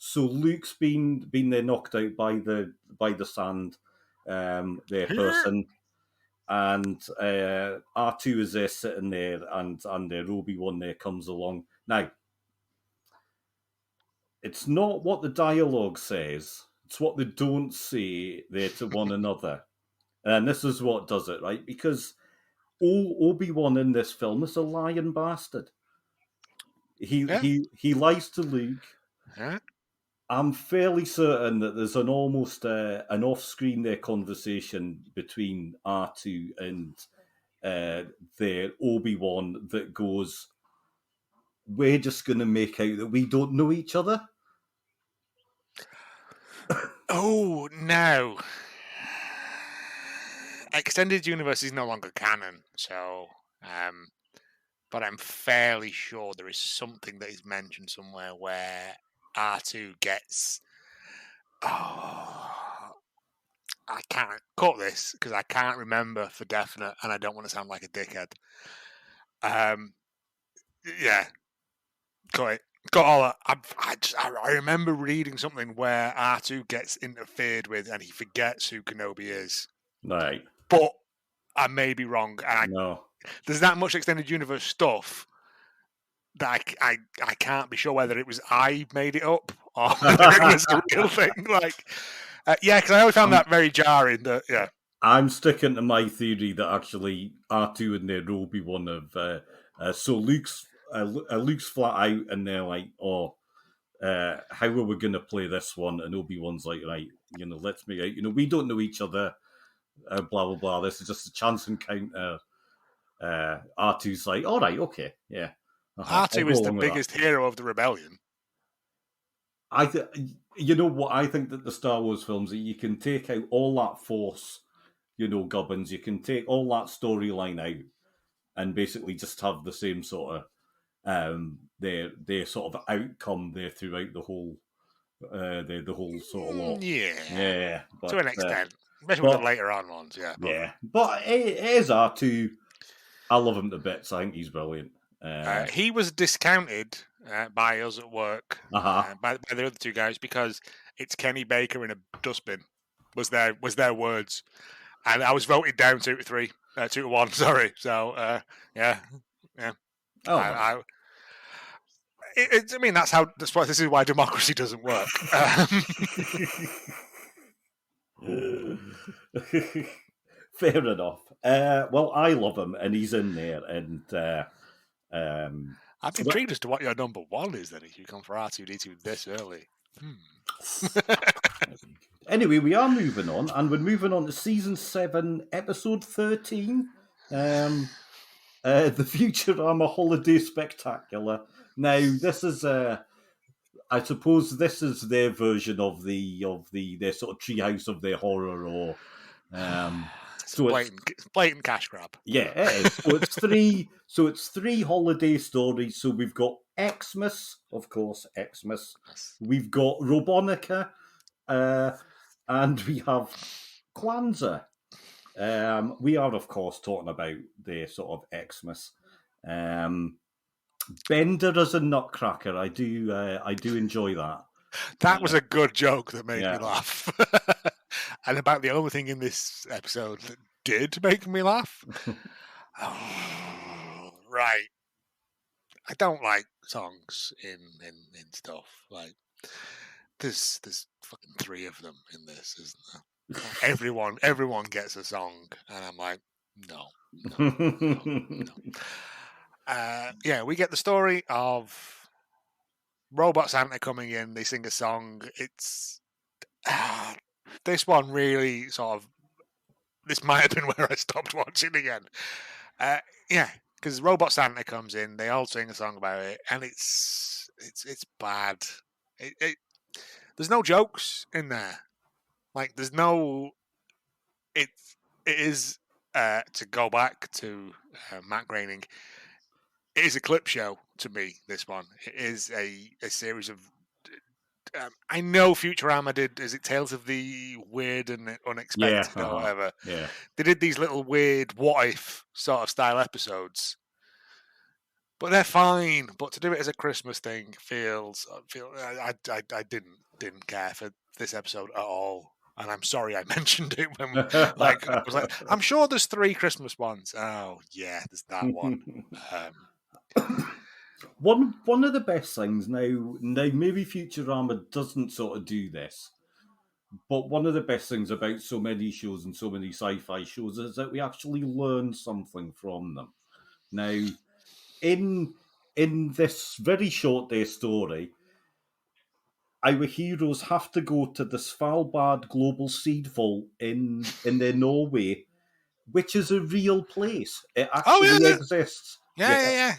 S6: So Luke's been there knocked out by the sand, their person, and R2 is there sitting there, and their Obi-Wan there comes along. Now, it's not what the dialogue says; it's what they don't say there to one another, and this is what does it, right? Because Obi-Wan in this film is a lying bastard. He lies to Luke.
S7: Yeah.
S6: I'm fairly certain that there's an almost an off-screen there conversation between R2 and their Obi-Wan that goes, "We're just going to make out that we don't know each other."
S7: Oh no! Extended Universe is no longer canon, so but I'm fairly sure there is something that is mentioned somewhere where R2 gets. Oh, I can't cut this because I can't remember for definite, and I don't want to sound like a dickhead. Yeah, cut it. Got all that. I remember reading something where R2 gets interfered with, and he forgets who Kenobi is.
S6: Right,
S7: but I may be wrong. And
S6: no.
S7: there's that much extended universe stuff that I can't be sure whether it was I made it up or whether it was a real thing. Because I always found that very jarring.
S6: I'm sticking to my theory that actually R2 and their Obi-Wan so Luke's flat out, and they're like, how are we going to play this one? And Obi-Wan's like, right, let's make out. We don't know each other. Blah blah blah. This is just a chance encounter. R2's like, all right, okay, yeah.
S7: R2 is the biggest hero of the rebellion.
S6: You know what? I think that the Star Wars films, you can take out all that Force, gubbins. You can take all that storyline out, and basically just have the same sort of their sort of outcome there throughout the whole sort of lot.
S7: Yeah, but, to an extent, especially with the later on ones.
S6: But it is R2. I love him to bits. I think he's brilliant.
S7: He was discounted by us at work by the other two guys because it's Kenny Baker in a dustbin was their words, and I was voted down 2-1. Sorry, so yeah.
S6: Oh,
S7: I mean, this is why democracy doesn't work.
S6: Fair enough. Well, I love him, and he's in there, and
S7: I'm intrigued as to what your number one is. Then, if you come for R2D2 this early.
S6: Anyway, we are moving on, and we're moving on to season 7, episode 13. The Futurama Holiday Spectacular. Now, this is I suppose this is their version of their sort of treehouse of their horror, or
S7: blatant cash grab.
S6: Yeah, it is. So it's three holiday stories. So we've got Xmas, of course, Xmas. We've got Robonica, and we have Kwanzaa. We are, of course, talking about the sort of Xmas. Bender as a nutcracker. I do enjoy that.
S7: That was a good joke that made me laugh. And about the only thing in this episode that did make me laugh. Right. I don't like songs in stuff. Like there's fucking 3 of them in this, isn't there? Everyone gets a song, and I'm like, no. We get the story of Robot Santa coming in. They sing a song. It's this one really sort of. This might have been where I stopped watching again. Because Robot Santa comes in. They all sing a song about it, and it's bad. There's no jokes in there. Like there's no. It is to go back to Matt Groening. It is a clip show to me. This one. It is a series of. I know Futurama did. Is it Tales of the Weird and Unexpected or whatever?
S6: Yeah.
S7: They did these little weird what if sort of style episodes, but they're fine. But to do it as a Christmas thing I didn't care for this episode at all. And I'm sorry I mentioned it when I was like, I'm sure there's 3 Christmas ones. Oh yeah, there's that one.
S6: One of the best things now maybe Futurama doesn't sort of do this, but one of the best things about so many shows and so many sci-fi shows is that we actually learn something from them. Now, in this very short day story, our heroes have to go to the Svalbard Global Seed Vault in their Norway, which is a real place. It actually exists.
S7: Yeah.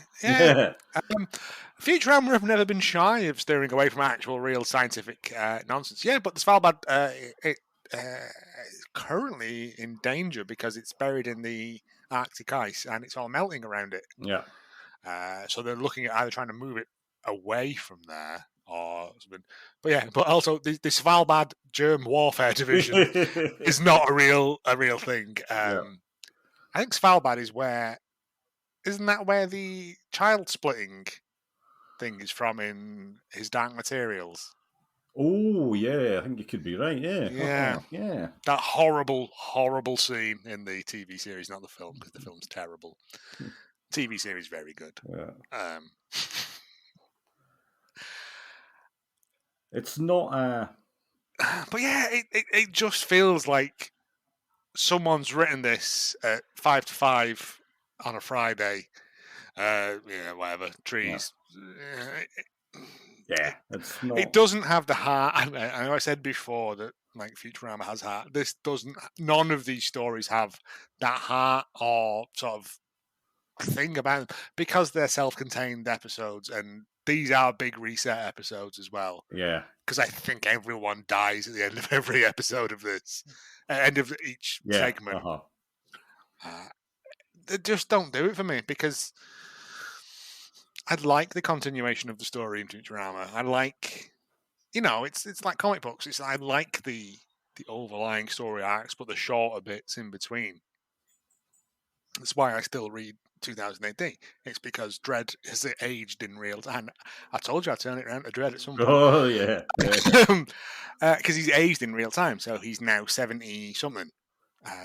S7: Futurama have never been shy of steering away from actual, real scientific nonsense. Yeah, but the Svalbard is currently in danger because it's buried in the Arctic ice and it's all melting around it.
S6: Yeah.
S7: So they're looking at either trying to move it away from there or something. But also the Svalbard Germ Warfare Division is not a real thing. I think Svalbard is where. Isn't that where the child splitting thing is from in his Dark Materials?
S6: Oh, yeah, I think you could be right. Yeah.
S7: Yeah.
S6: Yeah.
S7: That horrible, horrible scene in the TV series, not the film, because the film's terrible. TV series very good.
S6: Yeah. It's not a.
S7: But yeah, it just feels like someone's written this at 5 to 5 on a Friday. Whatever, trees.
S6: Yeah, it's not.
S7: It doesn't have the heart. I know I said before that like Futurama has heart. This doesn't. None of these stories have that heart or sort of thing about them because they're self-contained episodes, and these are big reset episodes as well.
S6: Yeah.
S7: Because I think everyone dies at the end of every episode of this, end of each segment. They just don't do it for me because I'd like the continuation of the story in Futurama. I like, it's like comic books. I like the overlying story arcs, but the shorter bits in between. That's why I still read 2000 AD. It's because Dredd has aged in real time. I told you I'd turn it around to Dredd at some point.
S6: Oh, yeah.
S7: Because he's aged in real time, so he's now 70-something.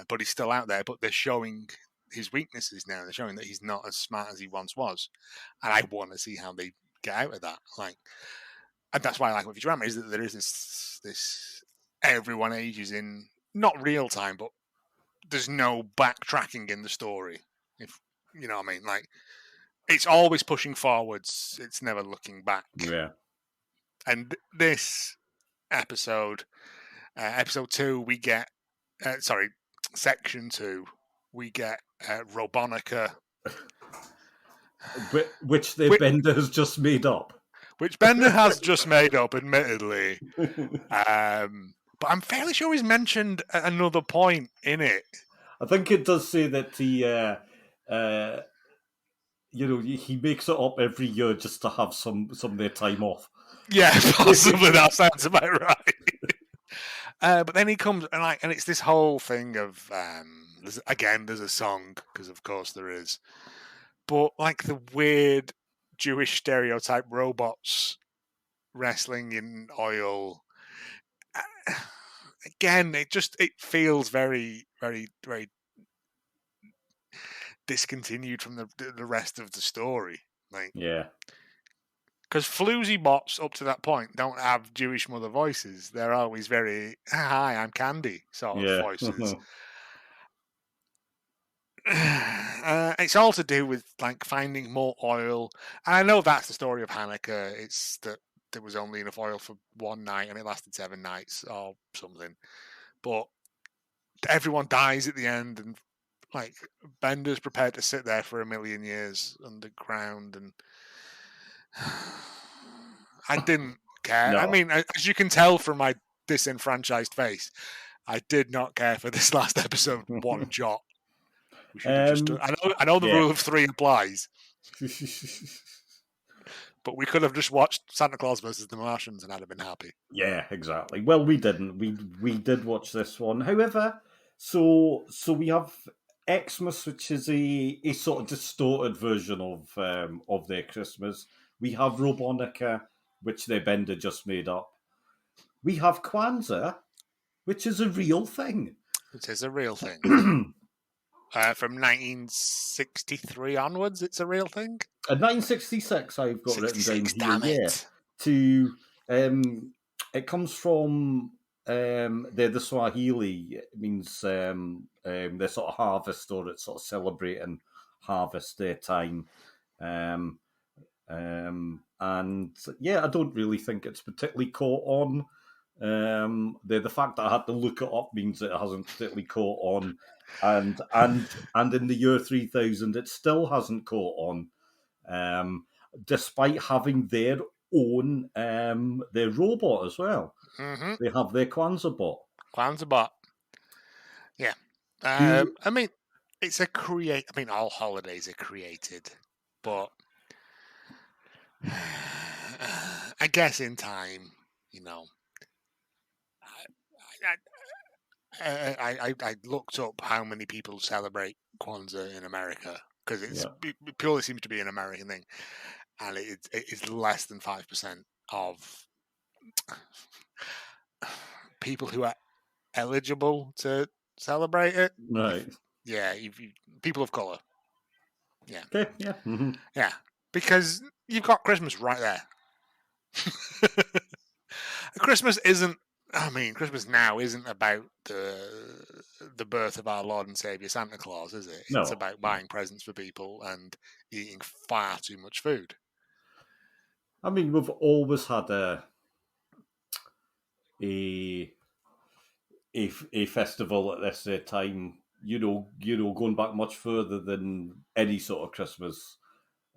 S7: But he's still out there, but they're showing his weaknesses now. They're showing that he's not as smart as he once was. And I want to see how they get out of that. And that's why I like what Futurama is that there is this everyone ages in, not real time, but there's no backtracking in the story. If you know what I mean, it's always pushing forwards. It's never looking back.
S6: Yeah.
S7: And this episode, episode 2, we get section 2, we get Robonica,
S6: which Bender has just made up.
S7: Which Bender has just made up, admittedly. But I'm fairly sure he's mentioned at another point in it.
S6: I think it does say that he makes it up every year just to have some of their time off.
S7: Yeah, possibly that sounds about right. But then he comes and it's this whole thing of there's a song because of course there is, but the weird Jewish stereotype robots wrestling in oil. Again, it feels very, very, very discontinued from the rest of the story.
S6: Yeah.
S7: Because floozy bots up to that point don't have Jewish mother voices. They're always very, hi, I'm Candy sort of voices. It's all to do with finding more oil. And I know that's the story of Hanukkah. It's that there was only enough oil for one night and it lasted 7 nights or something. But everyone dies at the end, and Bender's prepared to sit there for 1,000,000 years underground, and I didn't care. No. I mean, as you can tell from my disenfranchised face, I did not care for this last episode one jot. We should have just done, I know the rule of 3 applies. But we could have just watched Santa Claus versus the Martians and I'd have been happy.
S6: Yeah, exactly. Well, we didn't. We did watch this one. However, so we have Xmas, which is a sort of distorted version of their Christmas. We have Robonica, which their Bender just made up. We have Kwanzaa, which is a real thing.
S7: It is a real thing. From 1963 onwards, it's a real thing.
S6: 1966, I've got written down here. It comes from the Swahili. It means their sort of harvest, or it's sort of celebrating harvest their time. And I don't really think it's particularly caught on. The fact that I had to look it up means that it hasn't particularly caught on. And in the year 3000, it still hasn't caught on, despite having their own their robot as well.
S7: Mm-hmm.
S6: They have their Kwanzaa bot.
S7: Kwanzaa bot. Yeah. I mean, it's a create. I mean, all holidays are created, but I guess in time, I looked up how many people celebrate Kwanzaa in America because it purely seems to be an American thing, and it is less than 5% of people who are eligible to celebrate it.
S6: Right.
S7: People of colour. Yeah.
S6: Okay. Yeah. Mm-hmm.
S7: Yeah. Because you've got Christmas right there. Christmas now isn't about the birth of our Lord and Saviour Santa Claus, is it?
S6: No.
S7: It's about buying presents for people and eating far too much food.
S6: I mean, we've always had a festival at this time. Going back much further than any sort of Christmas.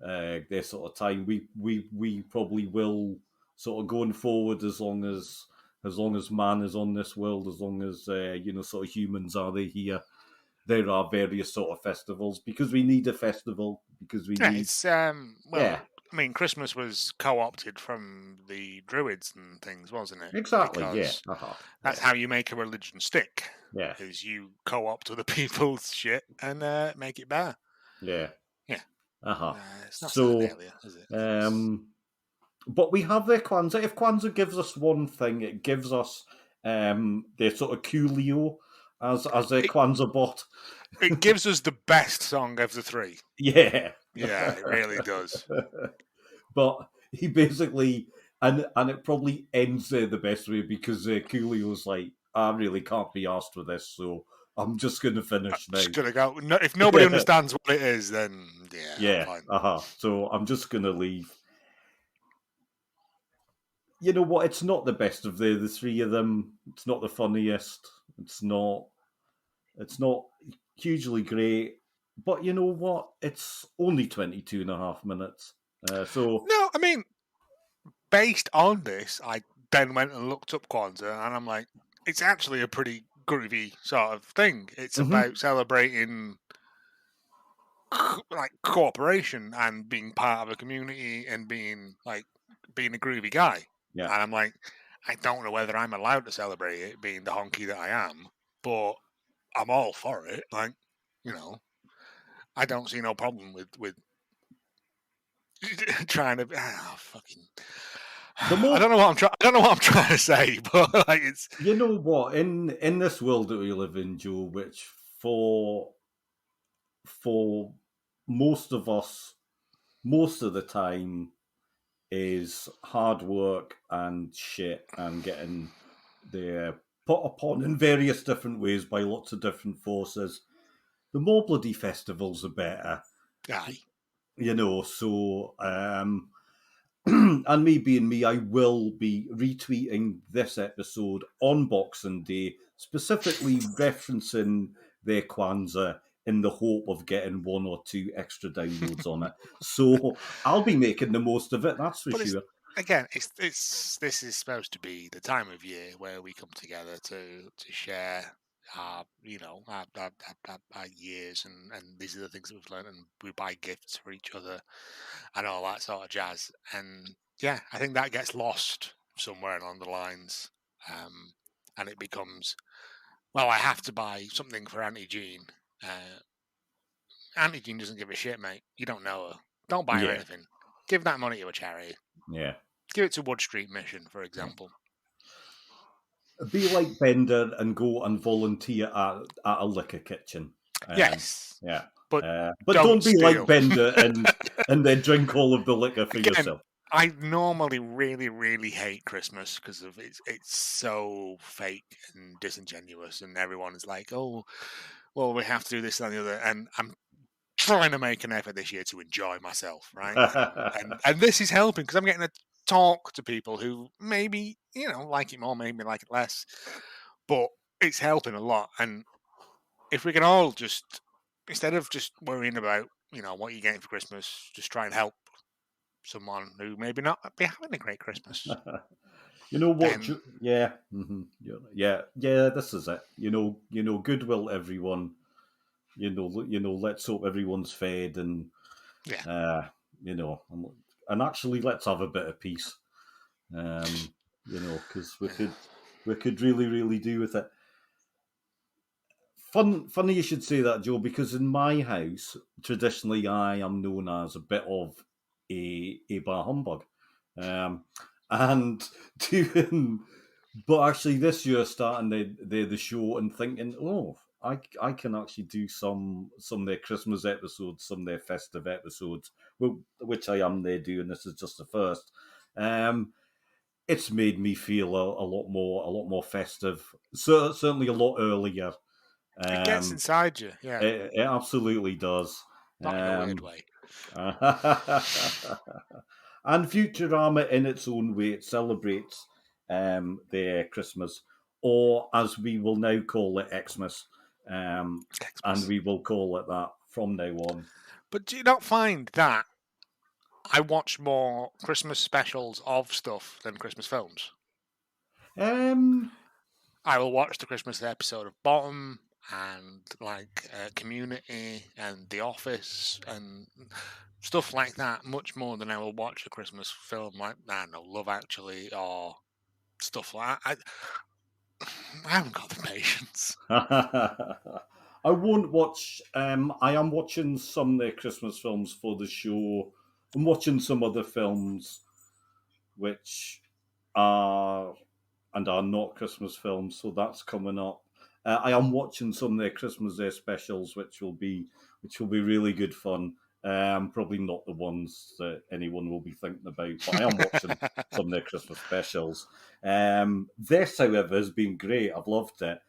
S6: This sort of time, we probably will sort of going forward as long as man is on this world, as long as sort of humans are here. There are various sort of festivals because we need a festival because we need.
S7: It's I mean, Christmas was co-opted from the Druids and things, wasn't it?
S6: Exactly.
S7: Because that's how you make a religion stick.
S6: Yeah.
S7: Is you co-opt other people's shit and make it better.
S6: Yeah.
S7: Yeah. It's not
S6: so,
S7: earlier, is it?
S6: But we have their Kwanzaa. If Kwanzaa gives us one thing, it gives us their sort of Coolio as a Kwanzaa bot.
S7: It gives us the best song of the three.
S6: Yeah.
S7: Yeah, it really does.
S6: But he basically, and it probably ends there the best way because Coolio's like, I really can't be asked with this, so I'm just going to finish now.
S7: Just going to go. No, if nobody understands what it is, then
S6: yeah.
S7: Fine.
S6: So I'm just going to leave. You know what? It's not the best of the three of them. It's not the funniest. It's not hugely great. But you know what? It's only 22 and a half minutes. So
S7: no, I mean, based on this, I then went and looked up Kwanzaa, and I'm like, it's actually a pretty groovy sort of thing. It's about celebrating like cooperation and being part of a community and being a groovy guy.
S6: Yeah.
S7: And I'm like, I don't know whether I'm allowed to celebrate it being the honky that I am, but I'm all for it. Like, I don't see no problem with trying to fucking. I don't know what I'm trying to say, but like it's.
S6: You know what? In this world that we live in, Joe, which for most of us, most of the time, is hard work and shit and getting put upon in various different ways by lots of different forces. The more bloody festivals, the better.
S7: Aye.
S6: So and me being me, I will be retweeting this episode on Boxing Day, specifically referencing their Kwanzaa in the hope of getting one or two extra downloads on it. So I'll be making the most of it, that's for sure.
S7: Again, this is supposed to be the time of year where we come together to share our years and these are the things that we've learned, and we buy gifts for each other and all that sort of jazz. And yeah, I think that gets lost somewhere along the lines, and it becomes, well, I have to buy something for Auntie Jean. Auntie Jean doesn't give a shit, mate. You don't know her. Don't buy her anything. Give that money to a charity.
S6: Yeah.
S7: Give it to Wood Street Mission, for example.
S6: Be like Bender and go and volunteer at a liquor kitchen.
S7: Yes.
S6: Yeah.
S7: But
S6: don't be
S7: steal.
S6: like Bender and then drink all of the liquor for yourself.
S7: I normally really, really hate Christmas because of it's so fake and disingenuous, and everyone is like, oh, well, we have to do this and the other, and I'm trying to make an effort this year to enjoy myself, right? and this is helping because I'm getting to talk to people who maybe, like it more, maybe like it less, but it's helping a lot. And if we can all just, instead of just worrying about, what you're getting for Christmas, just try and help someone who maybe not be having a great Christmas.
S6: You know what? Yeah. Mm-hmm. Yeah. This is it. Goodwill, everyone. Let's hope everyone's fed, and and actually let's have a bit of peace. Because we could really, really do with it. Funny you should say that, Joe, because in my house, traditionally, I am known as a bit of a bar humbug. and doing. But actually, this year starting the show and thinking, I can actually do some of their Christmas episodes, some of their festive episodes, well, which I am there doing. This is just the first. It's made me feel a lot more festive. So certainly a lot earlier.
S7: It gets inside you, yeah.
S6: It absolutely does.
S7: Not in a weird way.
S6: And Futurama, in its own way, it celebrates their Christmas, or as we will now call it, Xmas. And we will call it that from now on.
S7: But do you not find that I watch more Christmas specials of stuff than Christmas films? I will watch the Christmas episode of Bottom and Community and The Office and stuff like that much more than I will watch a Christmas film like, I don't know, Love Actually or stuff like that. I haven't got the patience.
S6: I won't watch. I am watching some of their Christmas films for the show. I'm watching some other films which are not Christmas films, so that's coming up. I am watching some of their Christmas Day specials, which will be really good fun. Probably not the ones that anyone will be thinking about, but I am watching some of their Christmas specials. This, however, has been great. I've loved it.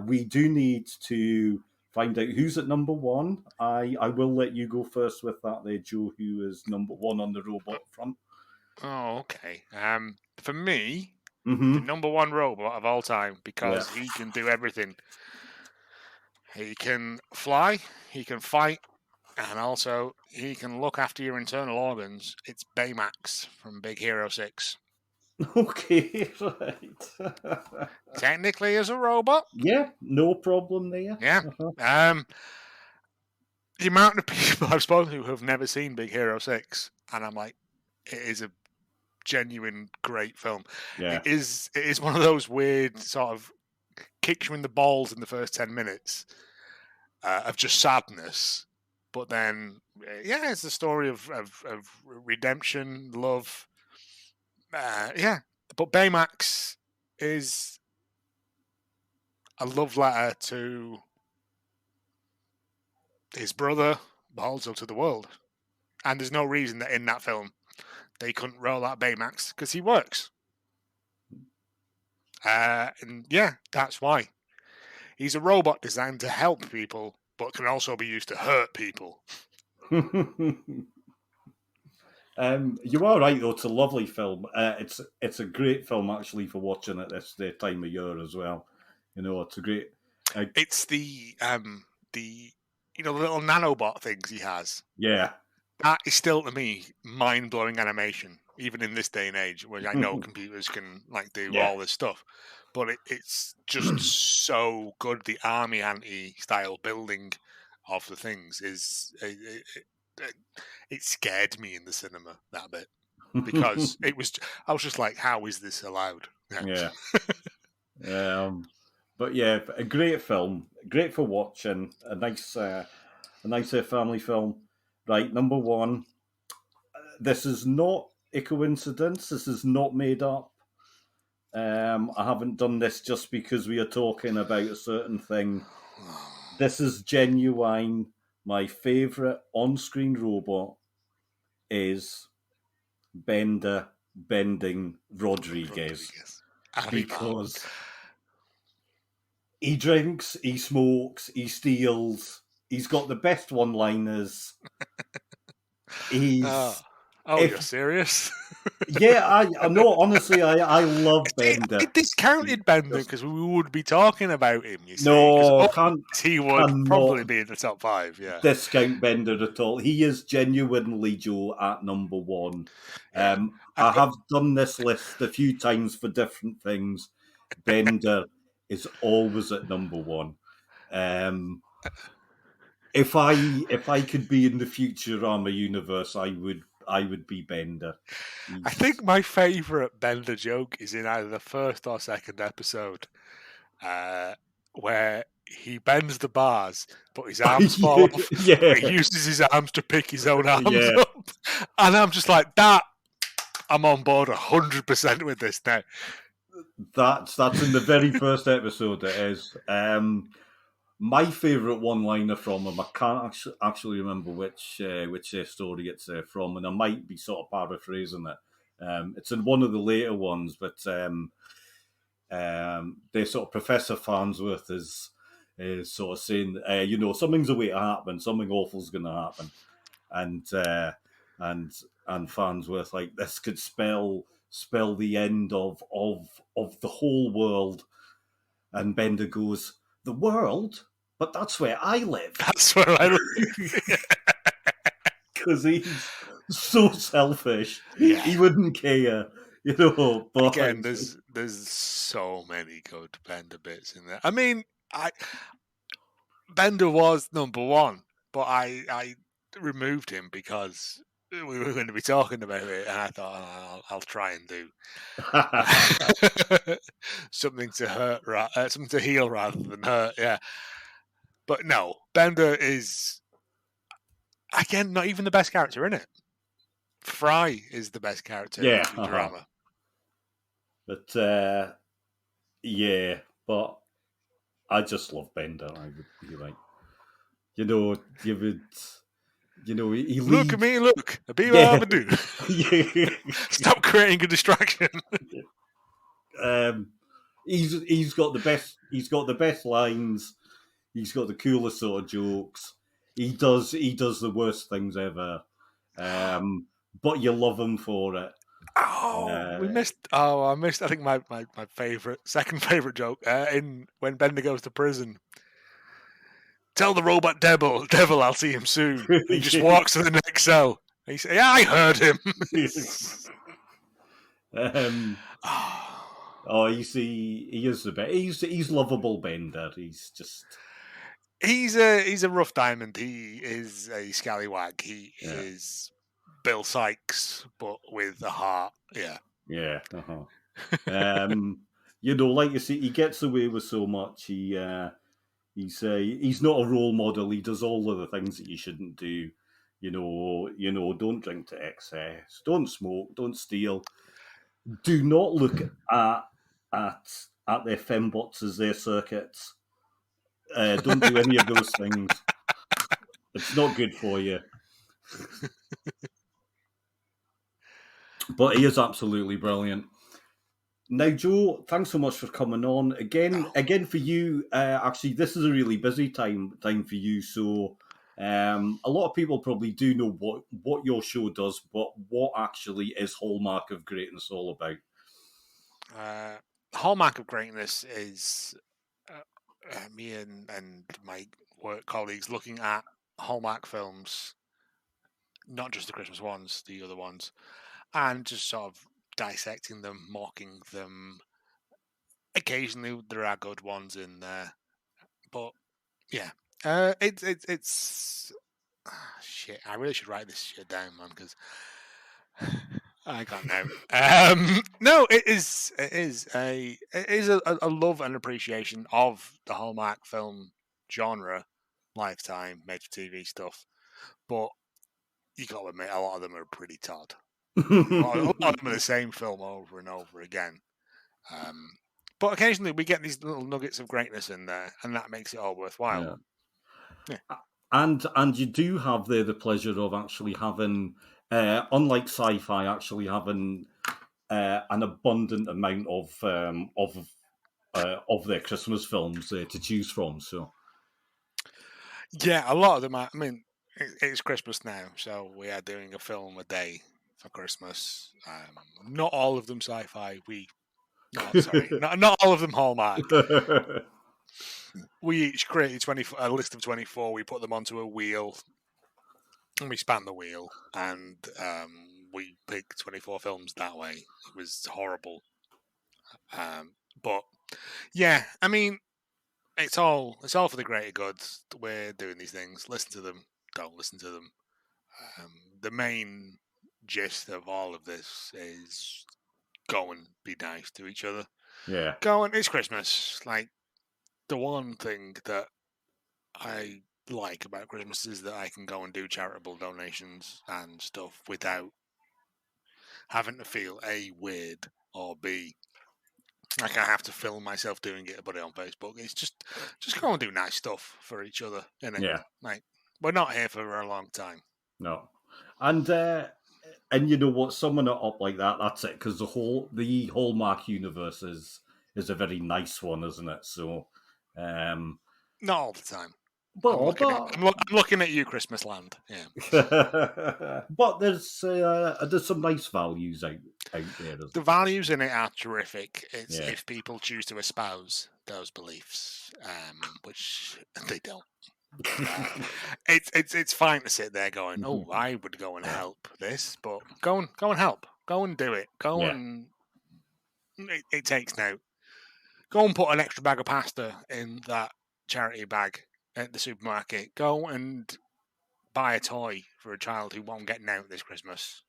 S6: We do need to find out who's at number one. I will let you go first with that there, Joe, who is number one on the robot front.
S7: Oh, okay. For me, the number one robot of all time, because he can do everything. He can fly, he can fight, and also he can look after your internal organs. It's Baymax from Big Hero 6.
S6: Okay, right.
S7: Technically as a robot.
S6: Yeah, no problem there.
S7: Yeah. The amount of people I've spoken to who have never seen Big Hero 6, and I'm like, it is a genuine great film.
S6: Yeah.
S7: It is one of those weird sort of kicks you in the balls in the first 10 minutes of just sadness. But then, it's the story of redemption, love. But Baymax is a love letter to his brother, but also to the world. And there's no reason that in that film they couldn't roll out Baymax, because he works. And that's why. He's a robot designed to help people, but can also be used to hurt people.
S6: You are right, though. It's a lovely film. It's a great film, actually, for watching at this time of year as well. You know, it's a great...
S7: It's the little nanobot things he has.
S6: Yeah.
S7: That is still, to me, mind-blowing animation, even in this day and age, where I know computers can do all this stuff. But it's just so good. The Army Ante style building of the things is it scared me in the cinema, that bit, because I was just like, how is this allowed?
S6: Yeah. But yeah, a great film, great for watching, a nice family film. Right, number one. This is not a coincidence. This is not made up. I haven't done this just because we are talking about a certain thing. This is genuine. My favourite on-screen robot is Bender Bending Rodriguez. Because he drinks, he smokes, he steals. He's got the best one-liners. He's...
S7: you're serious?
S6: Yeah, I know. Honestly, I love Bender.
S7: I discounted Bender because we would be talking about him. You see,
S6: no,
S7: he would probably be in the top 5. Yeah,
S6: discount Bender at all. He is genuinely, Joe, at number one. I have done this list a few times for different things. Bender is always at number one. If I could be in the Futurama universe, I would be Bender.
S7: I think my favourite Bender joke is in either the first or second episode, where he bends the bars, but his arms fall off.
S6: Yeah.
S7: He uses his arms to pick his own arms up. And I'm just like, that I'm on board 100% with this now.
S6: That's in the very first episode. It is. My favourite one-liner from him. I can't actually remember which story it's from, and I might be sort of paraphrasing it. It's in one of the later ones, but they sort of Professor Farnsworth is sort of saying, something's away to happen, something awful's going to happen, and Farnsworth like this could spell the end of the whole world, and Bender goes, the world, but that's where I live.
S7: That's where I live.
S6: Because he's so selfish.
S7: Yeah.
S6: He wouldn't care, But
S7: again, there's so many good Bender bits in there. I mean, Bender was number one, but I removed him because we were going to be talking about it, and I thought I'll try and do something to hurt, something to heal rather than hurt. Yeah, but no, Bender is again not even the best character in it. Fry is the best character in Futurama.
S6: But but I just love Bender. I would be like, he
S7: look at me, look, a bee yeah. do. Stop creating a distraction.
S6: He's got the best lines. He's got the coolest sort of jokes. He does the worst things ever. But you love him for it.
S7: We missed. I missed. I think my second favorite joke in when Bender goes to prison. Tell the robot devil, I'll see him soon. And he just walks to the next cell. He says, "Yeah, I heard him."
S6: He is the best. He's lovable, Bender.
S7: He's a rough diamond. He is a scallywag. He is Bill Sykes, but with a heart. Yeah.
S6: Yeah. Like you see, he gets away with so much. He's not a role model. He does all of the things that you shouldn't do. Don't drink to excess. Don't smoke. Don't steal. Do not look at their fembots as their circuits. Don't do any of those things. It's not good for you. But he is absolutely brilliant. Now, Joe, thanks so much for coming on again for you. Actually, this is a really busy time for you. So, a lot of people probably do know what your show does, but what actually is Hallmark of Greatness all about?
S7: Hallmark of Greatness is me and my work colleagues looking at Hallmark films, not just the Christmas ones, the other ones, and just sort of dissecting them, mocking them. Occasionally there are good ones in there, but yeah, it's shit. I really should write this shit down, man, because I can't now. No, it is a love and appreciation of the Hallmark film genre, Lifetime, made for TV stuff, but you got to admit a lot of them are pretty Todd. A lot of them are the same film over and over again. But occasionally we get these little nuggets of greatness in there, and that makes it all worthwhile.
S6: Yeah. And you do have there the pleasure of actually having, unlike sci-fi, actually having an abundant amount of their Christmas films to choose from. So
S7: yeah, a lot of them are. I mean, it's Christmas now, so we are doing a film a day for Christmas. Not all of them sci-fi. Not all of them Hallmark. We each created a list of 24. We put them onto a wheel, and we span the wheel, and we picked 24 films that way. It was horrible, but yeah, I mean, it's all for the greater good. We're doing these things. Listen to them. Don't listen to them. The main gist of all of this is go and be nice to each other.
S6: Yeah.
S7: Go and it's Christmas. Like, the one thing that I like about Christmas is that I can go and do charitable donations and stuff without having to feel A, weird, or B, like I have to film myself doing it and put it on Facebook. It's just go and do nice stuff for each other, innit?
S6: Yeah.
S7: Like, we're not here for a long time.
S6: No. And you know what? Summing it up like that, that's it. Because the Hallmark universe is a very nice one, isn't it? So,
S7: not all the time.
S6: But
S7: I'm looking at you, Christmas Land. Yeah.
S6: But there's some nice values out there.
S7: The values in it are terrific. It's if people choose to espouse those beliefs, which they don't. It's fine to sit there going, "Oh, I would go and help this," but go and help. Go and do it. Go and it takes now. Go and put an extra bag of pasta in that charity bag at the supermarket. Go and buy a toy for a child who won't get out this Christmas.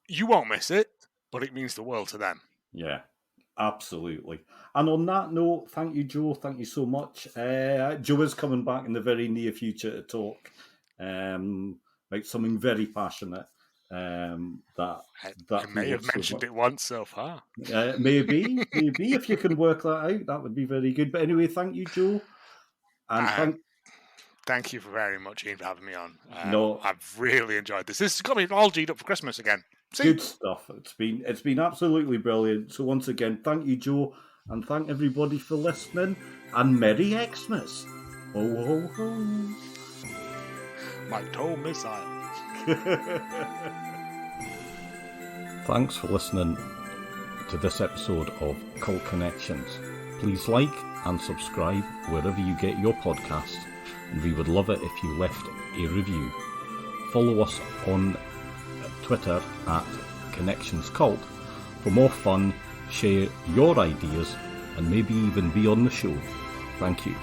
S7: You won't miss it, but it means the world to them.
S6: Yeah, absolutely. And on that note, thank you, Joe. Thank you so much. Joe is coming back in the very near future to talk about something very passionate. I
S7: may have mentioned it once so far.
S6: Maybe if you can work that out, that would be very good. But anyway, thank you, Joe. And
S7: thank you very much, Ian, for having me on.
S6: No,
S7: I've really enjoyed this. This has got me all G'd up for Christmas again. See?
S6: Good stuff. It's been absolutely brilliant. So once again, thank you, Joe, and thank everybody for listening. And Merry Xmas. Ho ho ho.
S7: My toe missile.
S5: Thanks for listening to this episode of Cult Connections. Please like and subscribe wherever you get your podcasts, and we would love it if you left a review. Follow us on Twitter at Connections Cult for more fun, share your ideas, and maybe even be on the show. Thank you.